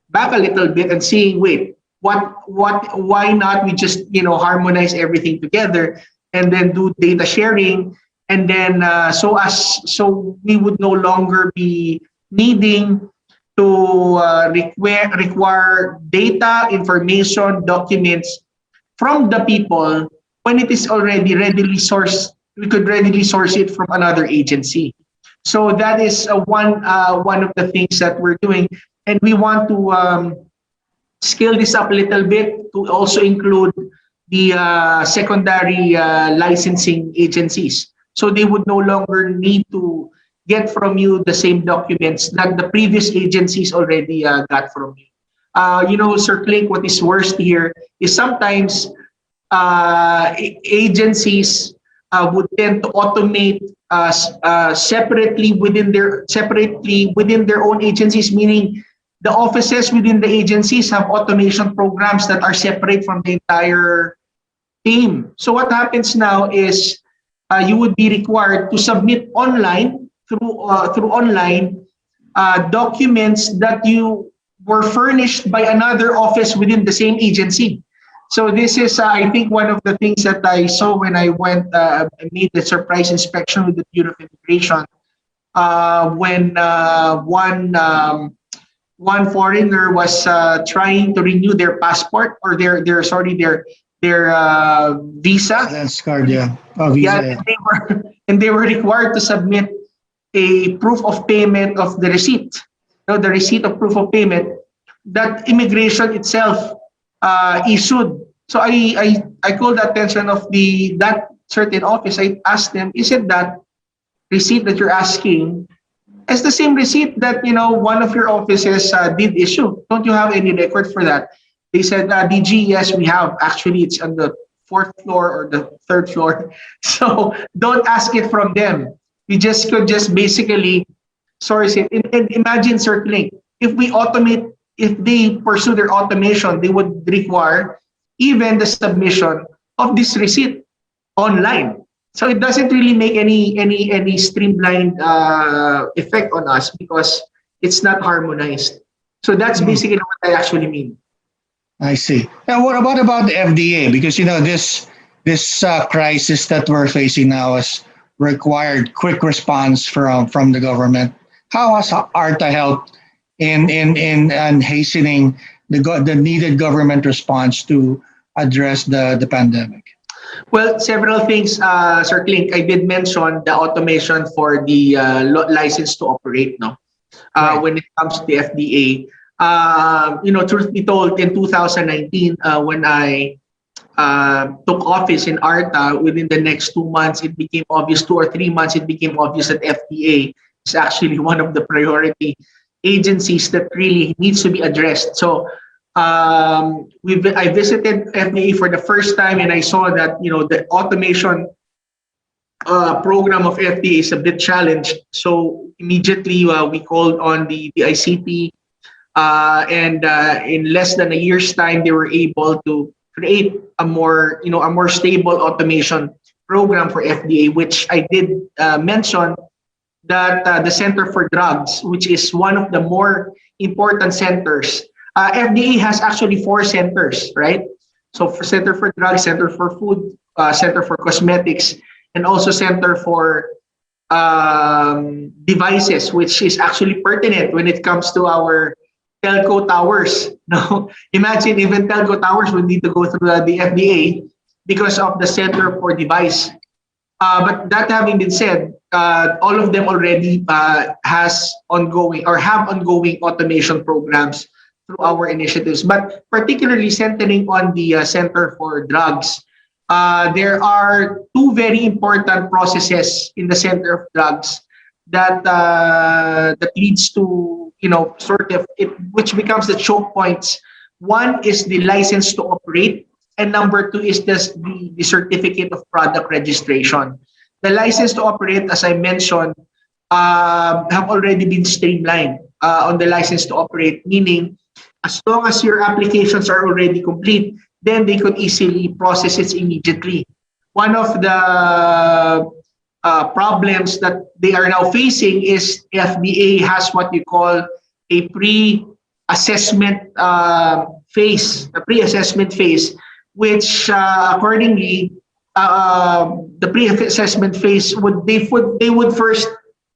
back a little bit and seeing, wait, why not we just harmonize everything together and then do data sharing, and then so we would no longer be needing to require data, information, documents from the people when it is already readily sourced. We could readily source it from another agency. So that is one of the things that we're doing, and we want to scale this up a little bit to also include the secondary licensing agencies. So they would no longer need to get from you the same documents that the previous agencies already got from you. Sir Klink, what is worst here is sometimes agencies would tend to automate separately within their own agencies, meaning the offices within the agencies have automation programs that are separate from the entire team. So what happens now is you would be required to submit online through online documents that you were furnished by another office within the same agency. So this is, I think, one of the things that I saw when I went and made the surprise inspection with the Bureau of Immigration. When one foreigner was trying to renew their passport or their visa. That's card, yeah. Oh, visa. Yeah, and they were required to submit a proof of payment of the receipt. The receipt of proof of payment that immigration itself issued. So I called the attention of that certain office. I asked them, is it that receipt that you're asking is the same receipt that one of your offices did issue? Don't you have any record for that? They said, DG, yes, we have. Actually, it's on the 4th floor or the 3rd floor. So don't ask it from them. You could just basically source it. And imagine, Sir Klink, if they pursue their automation, they would require even the submission of this receipt online. So it doesn't really make any streamlined effect on us, because it's not harmonized. So that's basically what I actually mean. I see. Now, what about the FDA? Because this crisis that we're facing now has required quick response from the government. How has ARTA helped in hastening the needed government response to address the pandemic? Well, several things, Sir Klink. I did mention the automation for the license to operate. No, Right. when it comes to the FDA, truth be told, in 2019, when I took office in ARTA, within the next 2 months, it became obvious. 2 or 3 months, it became obvious that FDA is actually one of the priority agencies that really needs to be addressed. So I visited FDA for the first time, and I saw that the automation program of FDA is a bit challenged. So immediately we called on the ICT, and in less than a year's time, they were able to create a more stable automation program for FDA, which I did mention that the Center for Drugs, which is one of the more important centers. FDA has actually 4 centers, right? So for Center for Drugs, Center for Food, Center for Cosmetics, and also Center for Devices, which is actually pertinent when it comes to our telco towers. Now, imagine even telco towers would need to go through the FDA because of the Center for Device. But that having been said, all of them already have ongoing automation programs through our initiatives. But particularly centering on the Center for Drugs, there are 2 very important processes in the Center of Drugs that leads to which becomes the choke points. One is the license to operate, and number 2 is the certificate of product registration. The license to operate, as I mentioned, have already been streamlined on the license to operate, meaning as long as your applications are already complete, then they could easily process it immediately. One of the problems that they are now facing is FDA has what you call a pre-assessment phase, which accordingly, the pre-assessment phase they would first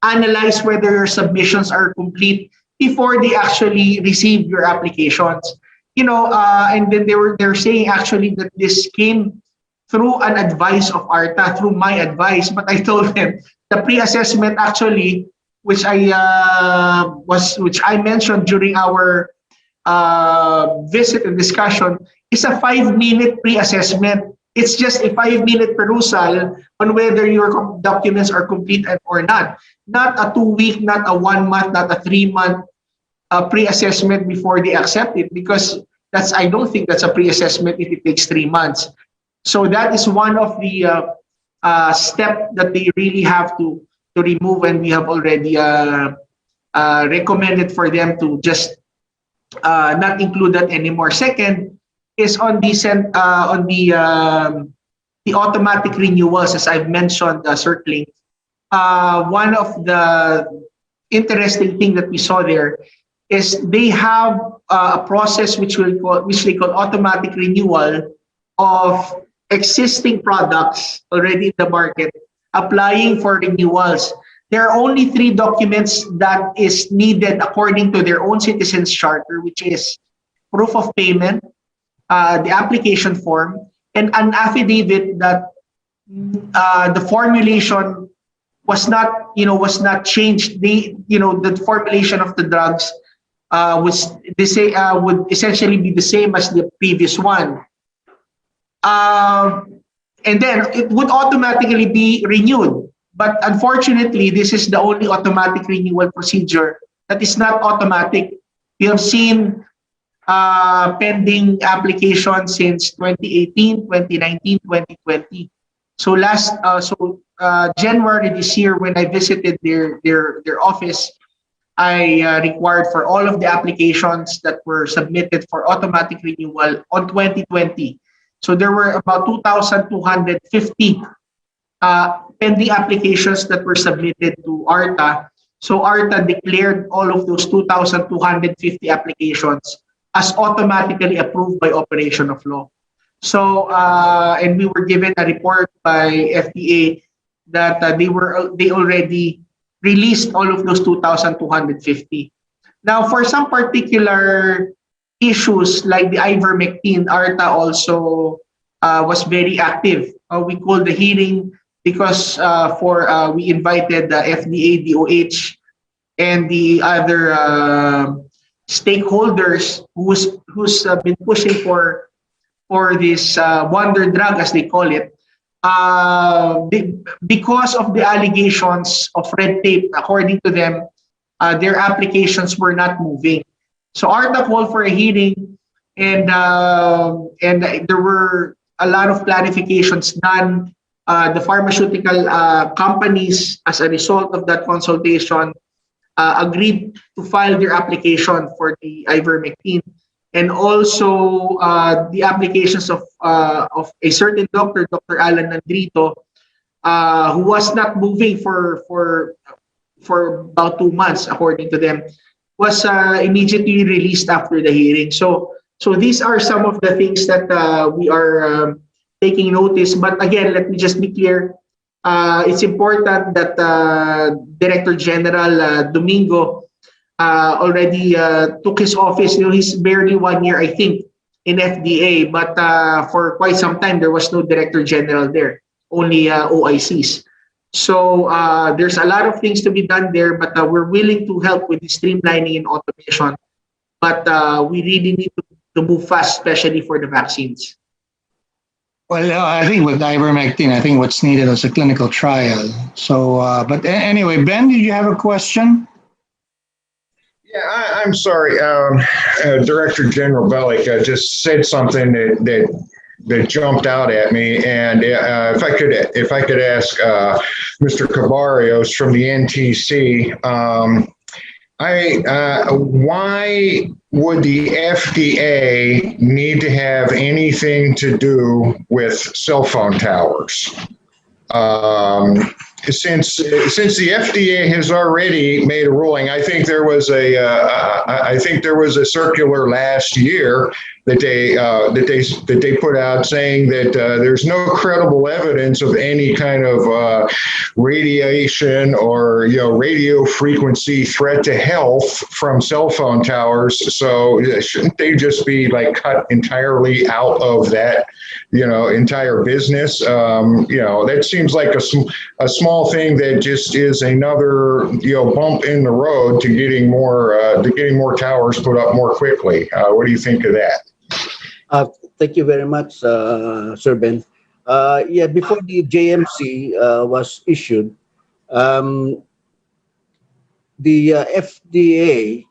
analyze whether your submissions are complete before they actually receive your applications. And then they're saying actually that this came through an advice of ARTA, through my advice. But I told them the pre-assessment actually, which I mentioned during our visit and discussion, is a 5-minute pre-assessment. It's just a 5-minute perusal on whether your documents are complete or not. Not a 2-week, not a 1 month, not a 3-month pre-assessment before they accept it, because I don't think that's a pre-assessment if it takes 3 months. So that is one of the step that they really have to remove, and we have already recommended for them to just not include that anymore. Second is on the automatic renewals, as I've mentioned, circling. One of the interesting thing that we saw there is they have a process which they call automatic renewal of existing products already in the market, applying for renewals. There are only 3 documents that is needed according to their own citizens charter, which is proof of payment, the application form, and an affidavit that the formulation was not changed. The formulation of the drugs would essentially be the same as the previous one. And then it would automatically be renewed. But unfortunately, this is the only automatic renewal procedure that is not automatic. We have seen pending applications since 2018, 2019, 2020. So January this year, when I visited their office, I required for all of the applications that were submitted for automatic renewal on 2020. So there were about 2,250 pending applications that were submitted to ARTA. So ARTA declared all of those 2,250 applications as automatically approved by operation of law. So, and we were given a report by FDA that they already released all of those 2,250. Now, for some particular issues like the ivermectin, ARTA also was very active. We called the hearing because we invited the FDA, DOH, and the other stakeholders who's been pushing for this wonder drug, as they call it, because of the allegations of red tape. According to them, their applications were not moving. So ARTA called for a hearing, and there were a lot of clarifications done. The pharmaceutical companies, as a result of that consultation, agreed to file their application for the ivermectin, and also the applications of a certain doctor, Dr. Alan Nandrito, who was not moving for about 2 months, according to them, was immediately released after the hearing. So these are some of the things that we are taking notice. But again, let me just be clear. It's important that Director General Domingo already took his office. He's barely 1 year, I think, in FDA, but for quite some time, there was no Director General there, only OICs. So there's a lot of things to be done there, but we're willing to help with the streamlining and automation. But we really need to move fast, especially for the vaccines. Well, I think with ivermectin, I think what's needed is a clinical trial. So, but anyway, Ben, did you have a question? Yeah, I'm sorry. Director General Belgica just said something that jumped out at me, and if I could ask Mr. Cabarrios from the NTC, why would the FDA need to have anything to do with cell phone towers? Since the FDA has already made a ruling, I think there was a circular last year that they put out saying that there's no credible evidence of any kind of radiation or radio frequency threat to health from cell phone towers. So shouldn't they just be like cut entirely out of that entire business? That seems like a small thing that just is another bump in the road to getting more towers put up more quickly. What do you think of that? Thank you very much, Sir Ben. Before the JMC was issued, the FDA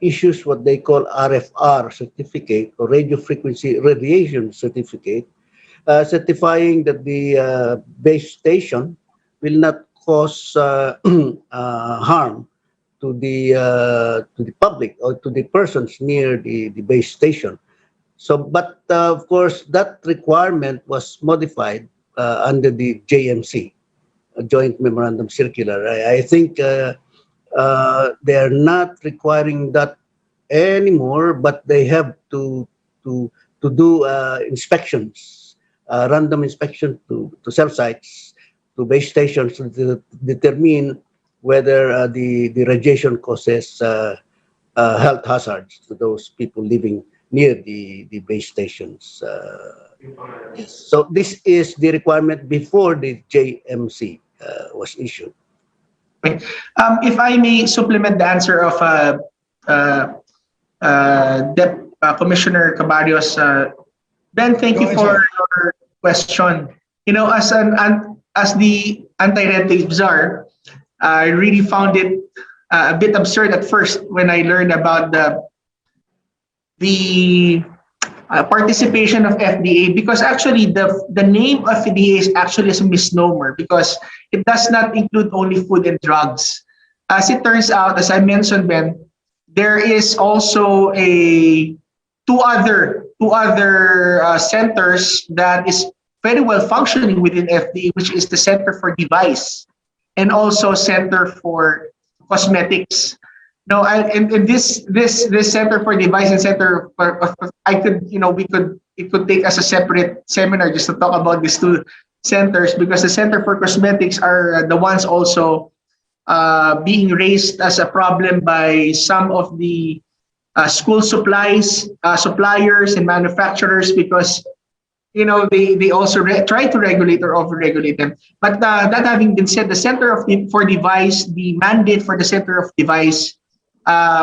issues what they call RFR certificate, or radio frequency radiation certificate, certifying that the base station will not cause harm to the public or to the persons near the base station. So, but of course, that requirement was modified under the JMC, Joint Memorandum Circular. I think they are not requiring that anymore, but they have to do inspections, random inspection to cell sites, to base stations, to determine whether the radiation causes health hazards to those people living near the base stations. So this is the requirement before the JMC was issued. If I may supplement the answer of Commissioner Cabarrios, Ben, thank you for your question. As the anti-red tape czar, I really found it a bit absurd at first when I learned about the participation of FDA, because actually the name of FDA is actually a misnomer, because it does not include only food and drugs. As it turns out, as I mentioned, Ben, there is also two other centers that is very well functioning within FDA, which is the Center for Device and also Center for cosmetics. No, and this Center for Device and Center for I could, it could take us a separate seminar just to talk about these two centers, because the Center for Cosmetics are the ones also being raised as a problem by some of the school suppliers and manufacturers, because they also try to regulate or over-regulate them. But that having been said, the mandate for the Center of Device,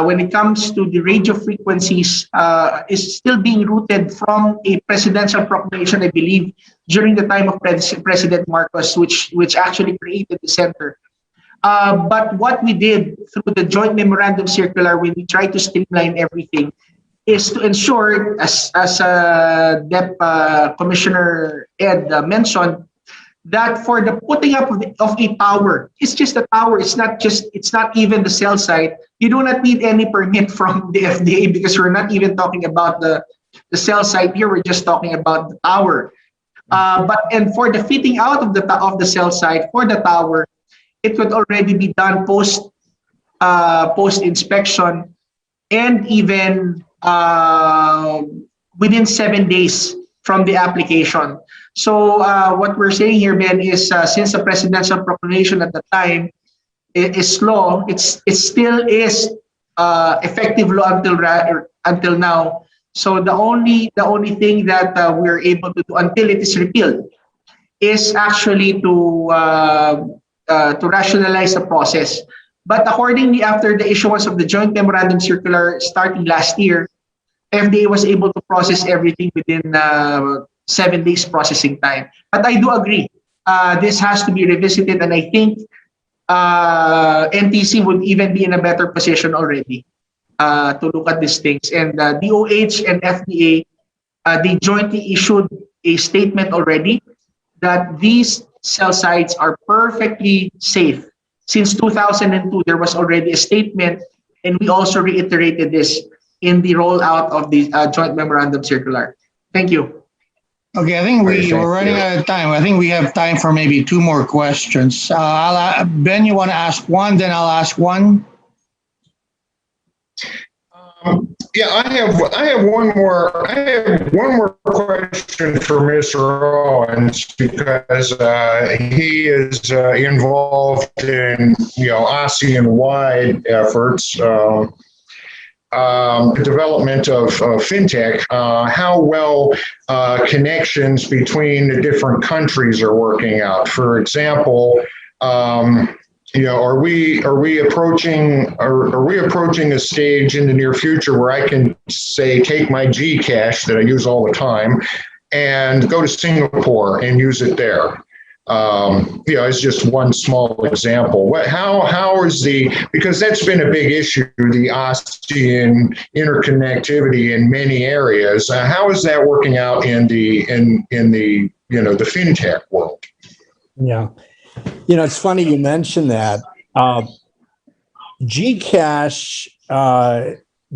when it comes to the radio frequencies, is still being rooted from a presidential proclamation, I believe, during the time of President Marcos, which actually created the center. But what we did through the joint memorandum circular, when we tried to streamline everything, is to ensure, as Dep Commissioner Ed mentioned, that for the putting up of a tower, it's just a tower. It's not even the cell site. You do not need any permit from the FDA, because we're not even talking about the cell site here. We're just talking about the tower. And for the fitting out of the cell site for the tower, it could already be done post inspection, and even within 7 days from the application. So what we're saying here, Ben, is since the presidential proclamation at the time is law, it still is effective law until now. So the only thing that we're able to do until it is repealed is actually to rationalize the process. But accordingly, after the issuance of the joint memorandum circular starting last year, FDA was able to process everything within 7 days processing time. But I do agree, this has to be revisited, and I think NTC would even be in a better position already to look at these things. And DOH and FDA, they jointly issued a statement already that these cell sites are perfectly safe. Since 2002, there was already a statement, and we also reiterated this in the rollout of the joint memorandum circular. Thank you. Okay, I think we're running out of time. I think we have time for maybe two more questions. Ben, you want to ask one, then I'll ask one. Yeah, I have one more. I have one more question for Mr. Owens, because he is involved in ASEAN-wide efforts. Development of fintech, how well connections between the different countries are working out. For example, are we approaching a stage in the near future where I can say take my Gcash that I use all the time and go to Singapore and use it there? It's just one small example. How is because that's been a big issue, the ASEAN interconnectivity in many areas. How is that working out in the the fintech world? Yeah, it's funny you mentioned that. Gcash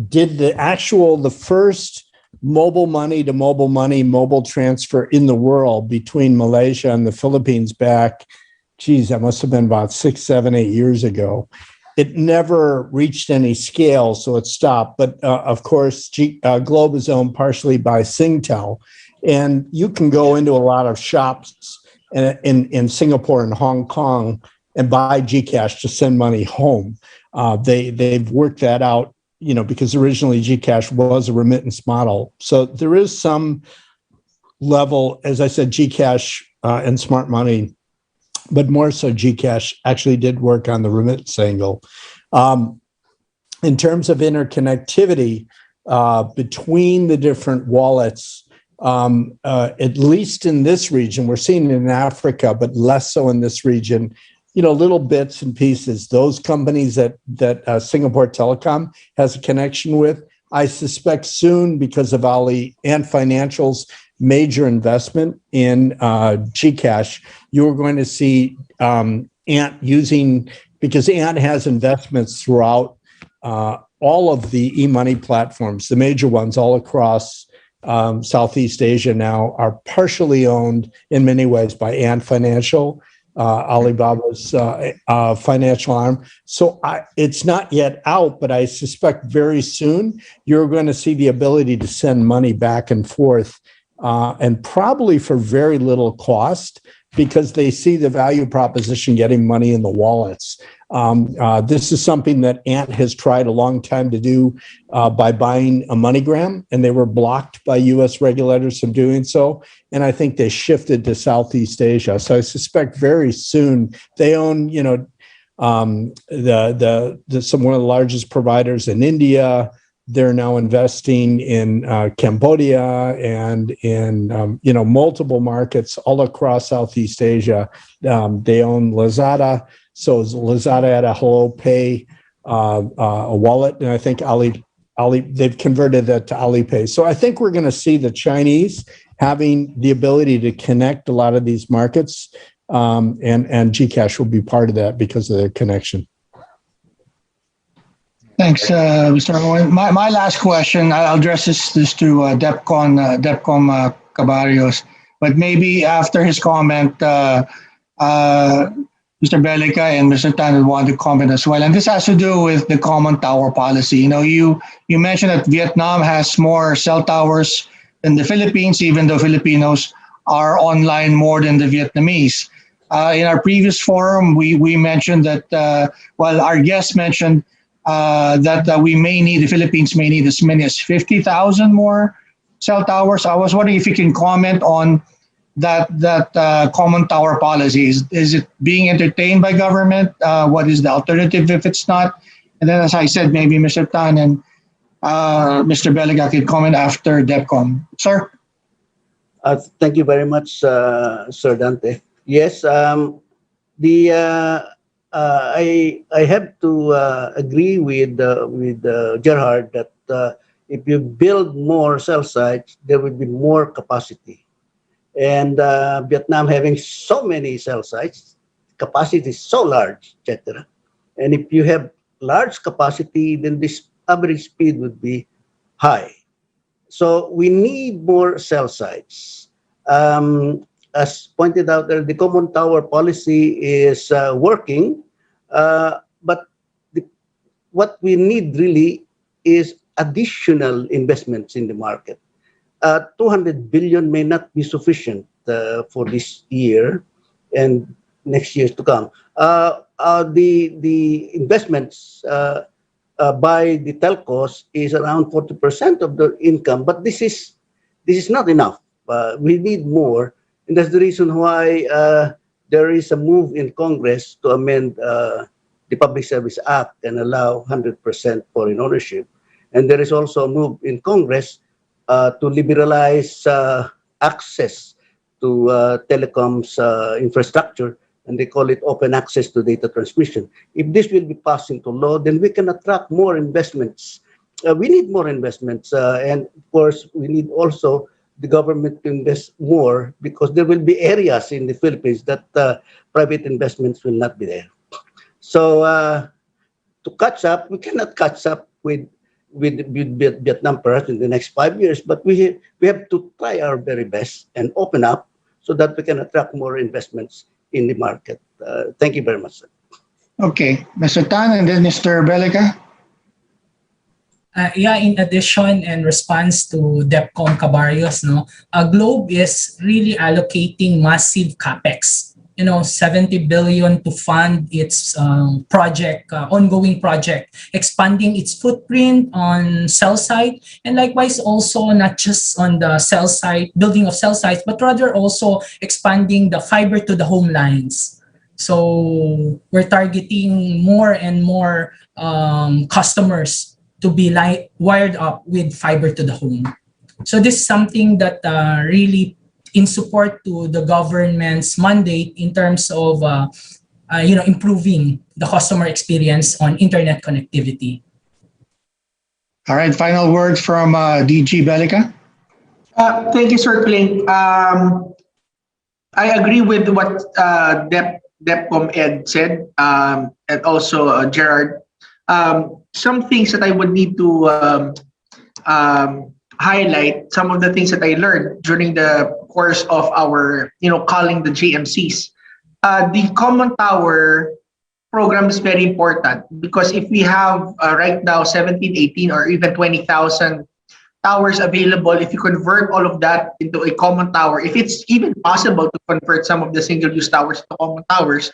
did the first mobile money to mobile money, mobile transfer in the world between Malaysia and the Philippines back, that must have been about 6, 7, 8 years ago. It never reached any scale, so it stopped. But of course, Globe is owned partially by Singtel, and you can go into a lot of shops in Singapore and Hong Kong and buy Gcash to send money home. They've worked that out, because originally Gcash was a remittance model. So there is some level, as I said, Gcash and smart money, but more so Gcash actually did work on the remittance angle. In terms of interconnectivity between the different wallets, at least in this region, we're seeing it in Africa, but less so in this region, little bits and pieces. Those companies that Singapore Telecom has a connection with, I suspect soon, because of Ali Ant Financial's major investment in Gcash, you're going to see Ant using, because Ant has investments throughout all of the e-money platforms, the major ones all across Southeast Asia now are partially owned in many ways by Ant Financial. Alibaba's financial arm. So it's not yet out, but I suspect very soon you're going to see the ability to send money back and forth, and probably for very little cost, because they see the value proposition getting money in the wallets. This is something that Ant has tried a long time to do by buying a MoneyGram, and they were blocked by U.S. regulators from doing so. And I think they shifted to Southeast Asia. So I suspect very soon they own, one of the largest providers in India. They're now investing in Cambodia and in multiple markets all across Southeast Asia. They own Lazada. So Lazada had a Hello Pay a wallet, and I think they've converted that to Alipay. So I think we're going to see the Chinese having the ability to connect a lot of these markets, and Gcash will be part of that because of the connection. Thanks, Mr. Owen. My last question, I'll address this to Depcom Cabarrios, but maybe after his comment, Mr. Belgica and Mr. Tan will want to comment as well. And this has to do with the common tower policy. You mentioned that Vietnam has more cell towers than the Philippines, even though Filipinos are online more than the Vietnamese. In our previous forum, we mentioned that, our guest mentioned that the Philippines may need as many as 50,000 more cell towers. I was wondering if you can comment on that common tower policy. Is it being entertained by government? What is the alternative if it's not? And then, as I said, maybe Mr. Tan and Mr. Belgica can comment after DEPCOM. Sir? Thank you very much, Sir Dante. Yes, I have to agree with Gerhard that if you build more cell sites, there will be more capacity. And Vietnam having so many cell sites, capacity is so large, etc. And if you have large capacity, then this average speed would be high. So we need more cell sites. As pointed out there, the common tower policy is working, but what we need really is additional investments in the market. 200 billion may not be sufficient for this year and next years to come. The investments by the telcos is around 40% of the income, but this is not enough. We need more, and that's the reason why there is a move in Congress to amend the Public Service Act and allow 100% foreign ownership. And there is also a move in Congress to liberalize access to telecoms infrastructure, and they call it open access to data transmission. If this will be passed into law, then we can attract more investments. We need more investments, and of course, we need also the government to invest more, because there will be areas in the Philippines that private investments will not be there. So to catch up, we cannot catch up with Vietnam perhaps in the next 5 years, but we have to try our very best and open up so that we can attract more investments in the market. Thank you very much, sir. Okay, Mr. Tan and then Mr. Belgica. In addition, in response to DEPCOM Cabarrios, Globe is really allocating massive capex. 70 billion to fund its ongoing project, expanding its footprint on cell site, and likewise also not just on the cell site, building of cell sites, but rather also expanding the fiber to the home lines. So we're targeting more and more customers to be wired up with fiber to the home. So this is something that really in support to the government's mandate in terms of improving the customer experience on internet connectivity. All right, final words from DG Belgica. Thank you, Sir Klink. I agree with what DEPCOM Ed said, and also Gerard. Some things that I would need to highlight, some of the things that I learned during the course of our, calling the GMCs. the common tower program is very important because if we have right now 17, 18, or even 20,000 towers available, if you convert all of that into a common tower, if it's even possible to convert some of the single-use towers to common towers,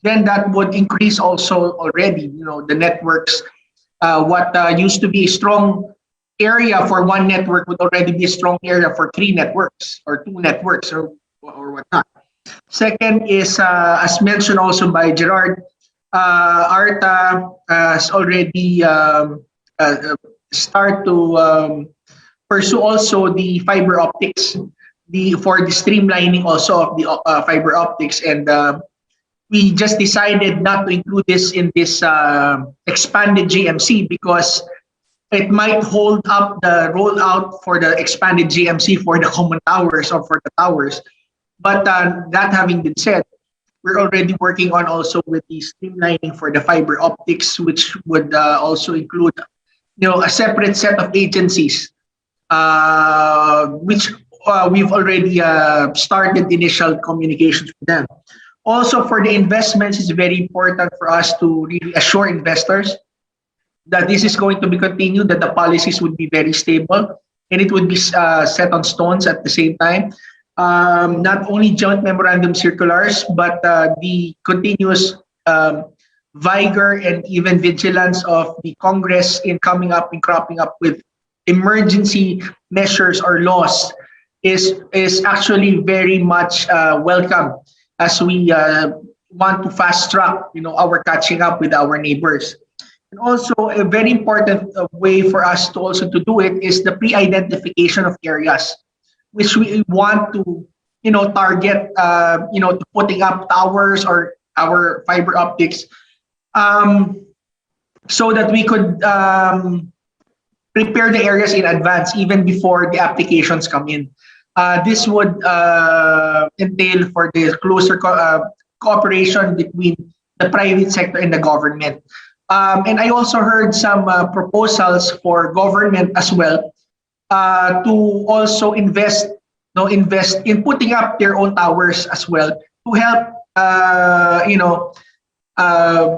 then that would increase also already, the networks. What used to be a strong area for one network would already be a strong area for 3 networks or 2 networks or whatnot. Second is, as mentioned also by Gerard, ARTA has already start to pursue also the fiber optics, for the streamlining also of the fiber optics, and we just decided not to include this in this expanded GMC because it might hold up the rollout for the expanded GMC for the common towers or for the towers. But that having been said, we're already working on also with the streamlining for the fiber optics, which would also include, a separate set of agencies, which we've already started initial communications with them. Also, for the investments, it's very important for us to really assure investors that this is going to be continued, that the policies would be very stable, and it would be set on stones at the same time. Not only joint memorandum circulars, but the continuous vigor and even vigilance of the Congress in coming up and cropping up with emergency measures or laws is actually very much welcome, as we want to fast track, our catching up with our neighbors. And also, a very important way for us to also to do it is the pre-identification of areas, which we want to, target, to putting up towers or our fiber optics, so that we could prepare the areas in advance, even before the applications come in. This would entail for the closer cooperation between the private sector and the government. And I also heard some proposals for government as well to also invest in putting up their own towers as well to help,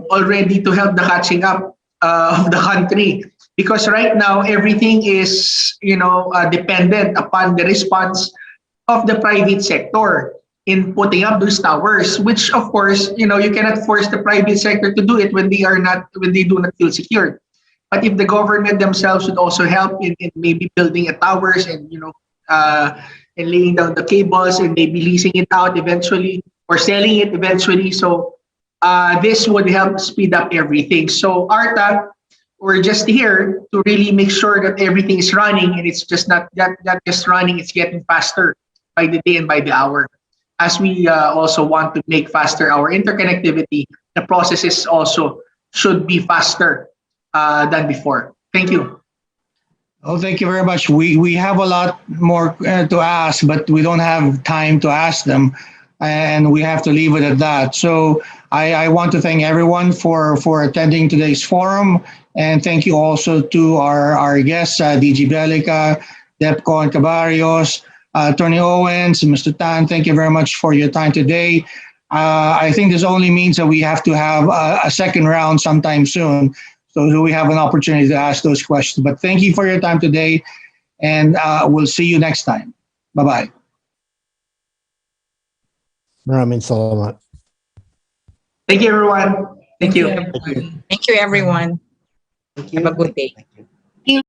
already to help the catching up of the country. Because right now everything is, dependent upon the response of the private sector in putting up those towers, which of course, you cannot force the private sector to do it when they do not feel secure. But if the government themselves would also help in maybe building a towers and, and laying down the cables and maybe leasing it out eventually or selling it eventually. So this would help speed up everything. So ARTA, we're just here to really make sure that everything is running, and it's just not just running, it's getting faster by the day and by the hour. As we also want to make faster our interconnectivity, the processes also should be faster than before. Thank you. Oh, thank you very much. We have a lot more to ask, but we don't have time to ask them, and we have to leave it at that. So I want to thank everyone for attending today's forum, and thank you also to our guests, DG Belgica, Depco and Cabarios, Attorney Owens, Mr. Tan. Thank you very much for your time today. I think this only means that we have to have a second round sometime soon, so we have an opportunity to ask those questions. But thank you for your time today, and we'll see you next time. Bye-bye. Maraming salamat. Thank you, everyone. Thank you. Thank you, everyone. Thank you. Have a good day. Thank you.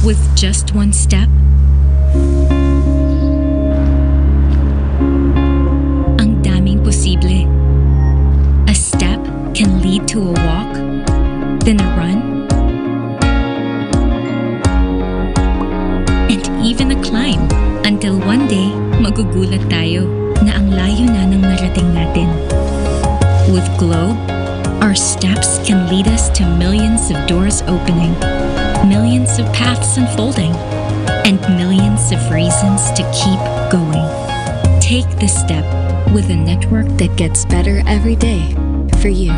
With just one step, ang daming posible. A step can lead to a walk, then a run, and even a climb. magugulat tayo na ang layo na ng narating natin. With Globe, our steps can lead us to millions of doors opening, millions of paths unfolding, and millions of reasons to keep going. Take the step with a network that gets better every day for you.